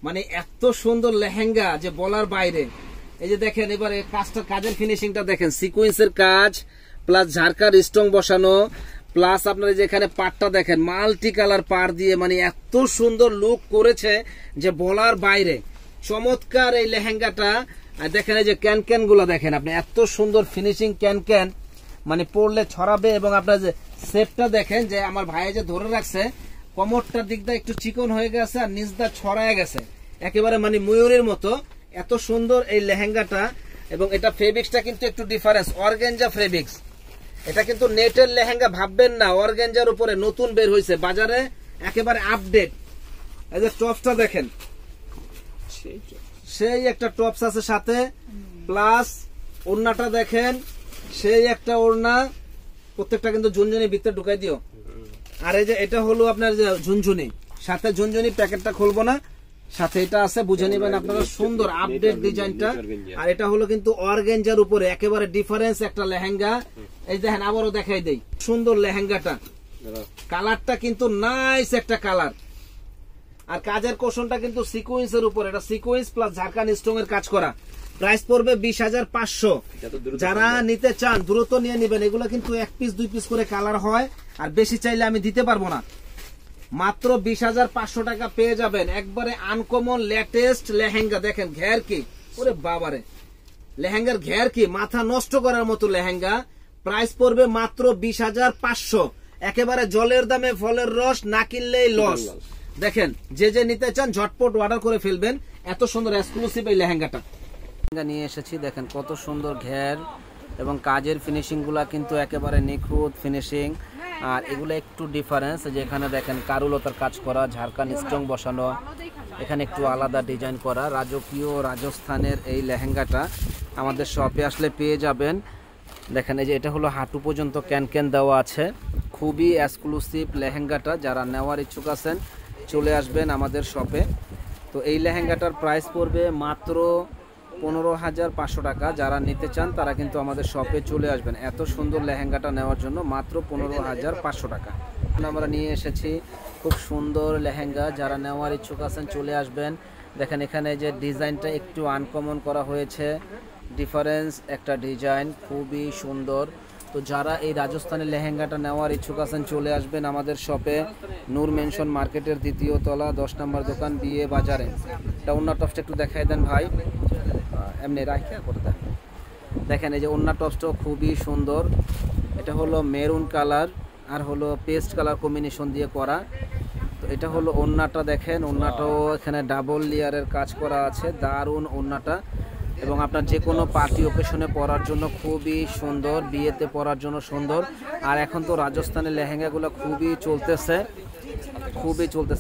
মানে এত সুন্দর লেহেঙ্গা যে বলার বাইরে। এই যে দেখেন এবারে কাজের ফিনিশিংটা দেখেন, সিকোয়েন্সের কাজ প্লাস ঝাড়কার স্ট্রং বসানো, প্লাস আপনারা যেখানে পাটটা দেখেন মাল্টি কালার পার দিয়ে, মানে এত সুন্দর লুক করেছে যে বলার বাইরে। চমৎকার এই লেহেঙ্গাটা। দেখেন এই যে ক্যান গুলো দেখেন আপনি, এত সুন্দর ফিনিশিং ক্যান, মানে পরলে ছড়াবে। এবং আপনার যে শেপটা দেখেন যে আমার ভাই যে ধরে রাখছে, কোমরটার দিকটা একটু চিকন হয়ে গেছে আর নিচটা ছড়ায় গেছে, একেবারে মানে ময়ূরের মতো। এত সুন্দর এই লেহেঙ্গাটা, এবং এটা ফেব্রিক্সটা কিন্তু একটু ডিফারেন্স, অর্গানজা ফেব্রিক্স। এটা কিন্তু নেটের লেহেঙ্গা ভাববেন না, অর্গানজার উপরে নতুন বের হয়েছে বাজারে, একেবারে আপডেট। এই যে টপসটা দেখেন, সেই একটা টপস আছে সাথে, প্লাস ওড়নাটা দেখেন, সেই একটা ওড়না, প্রত্যেকটা কিন্তু ঝুনঝুনি ভিতরে ঢুকাই দিও। আর এই যে এটা হলো আপনার যে ঝুনঝুনি, সাথে ঝুনঝুনি প্যাকেটটা খুলবো না, সাথে এটা আছে, বুঝে নেবেন আপনারা, সুন্দর আপডেট ডিজাইনটা। আর এটা হলো কিন্তু অর্গানজার উপরে একেবারে ডিফারেন্স একটা লেহেঙ্গা। এই দেখেন, আবারও দেখাই দেই, সুন্দর লেহেঙ্গাটা, কালারটা কিন্তু নাইস একটা কালার। আর কাজের কোশনটা কিন্তু সিকোয়েন্সের উপর, এটা সিকোয়েন্স প্লাস ঝাড়খান স্টোন এর কাজ করা। প্রাইস পড়বে 20,500। যারা নিতে চান দ্রুত নিয়ে নেবেন। এগুলো কিন্তু 1 পিস 2 পিস করে কালার হয়, আর বেশি চাইলে আমি দিতে পারবো না। মাত্র 20,500 টাকা পেয়ে যাবেন একবারে আনকমন লেটেস্ট লেহেঙ্গা। দেখেন ঘের কি, ওরে বাবারে, লেহেঙ্গার ঘের কি, মাথা নষ্ট করার মতো লেহেঙ্গা। প্রাইস পড়বে মাত্র 20,500। একেবারে জলের দামে ফলের রস, না কিনলেই লস। দেখেন, যে যে নিতে চান ঝটপট অর্ডার করে ফেলবেন। এত সুন্দর এক্সক্লুসিভ এই লেহেঙ্গাটা নিয়ে এসেছি। দেখেন কত সুন্দর ঘের, এবং কাজের ফিনিশিং গুলা কিন্তু একেবারে নিখুঁত ফিনিশিং। আর এগুলো একটু ডিফারেন্স, যেখানে দেখেন কারুলতার কাজ করা, ঝাড়খান স্টোন বসানো, এখানে একটু আলাদা ডিজাইন করা। রাজকীয় রাজস্থানের এই লেহেঙ্গাটা আমাদের শপে আসলে পেয়ে যাবেন। দেখেন, এই যে এটা হলো হাঁটু পর্যন্ত ক্যান দেওয়া আছে, খুবই এক্সক্লুসিভ লেহেঙ্গাটা। যারা নেওয়ার ইচ্ছুক আছেন চলে আসবেন আমাদের শপে। তো এই লেহেঙ্গাটার প্রাইস পড়বে মাত্র 15,500 টাকা। যারা নিতে চান তারা কিন্তু আমাদের শপে চলে আসবেন এত সুন্দর লেহেঙ্গাটা নেওয়ার জন্য, মাত্র 15,500 টাকা। আমরা নিয়ে এসেছি খুব সুন্দর লেহেঙ্গা, যারা নেওয়ার ইচ্ছুক আছেন চলে আসবেন। দেখেন এখানে যে ডিজাইনটা একটু আনকমন করা হয়েছে, ডিফারেন্স একটা ডিজাইন, খুবই সুন্দর। তো যারা এই রাজস্থানের লেহেঙ্গাটা নেওয়ার ইচ্ছুক আছেন চলে আসবেন আমাদের শপে, নূর মেনশন মার্কেটের 2য় তলা 10 নম্বর দোকান, বিয়ে বাজারে। এটা ওন্না টপসটা একটু দেখাই দেন ভাই, এমনি রাখা করে দেন। দেখেন এই যে ওন্না টপসটাও খুবই সুন্দর। এটা হলো মেরুন কালার আর হলো পেস্ট কালার কম্বিনেশন দিয়ে করা। তো এটা হলো ওন্নাটা, দেখেন ওন্নাটাও এখানে ডাবল লেয়ারের কাজ করা আছে, দারুণ ওন্নাটা। এবং আপনার যে কোনো পার্টি ওকেশনে পরার জন্য খুবই সুন্দর, বিয়েতে পরার জন্য সুন্দর। আর এখন তো রাজস্থানের লেহেঙ্গাগুলো খুবই চলতেছে,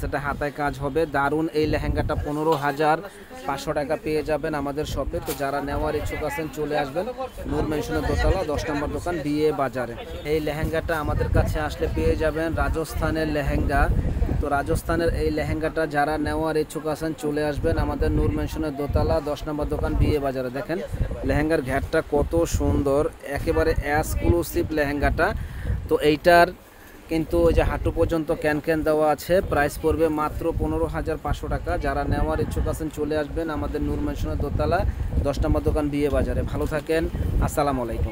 এটা হাতায় কাজ হবে, দারুণ। এই লেহেঙ্গাটা 15,500 টাকা পেয়ে যাবেন আমাদের শপে। তো যারা নেওয়ার ইচ্ছুক আছেন চলে আসবেন নূর মেনশনের দোতলা 10 নম্বর দোকান, বিয়ে বাজারে। এই লেহেঙ্গাটা আমাদের কাছে আসলে পেয়ে যাবেন রাজস্থানের লেহেঙ্গা। তো রাজস্থানের এই লেহেঙ্গাটা যারা নেওয়ার ইচ্ছুক আছেন চলে আসবেন আমাদের নূর মেনশনের দোতলা 10 নম্বর দোকান, বিয়ে বাজারে। দেখেন লেহেঙ্গার ঘেরটা কত সুন্দর, একেবারে এক্সক্লুসিভ লেহেঙ্গাটা। তো এইটার কিন্তু ওই যে হাঁটু পর্যন্ত ক্যান দেওয়া আছে, প্রাইস পড়বে মাত্র 15,500 টাকা। যারা নেওয়ার ইচ্ছুক আছেন চলে আসবেন আমাদের নূর মেনশনের দোতলা 10 নম্বর দোকান, বিয়ে বাজারে। ভালো থাকেন, আসসালামু আলাইকুম।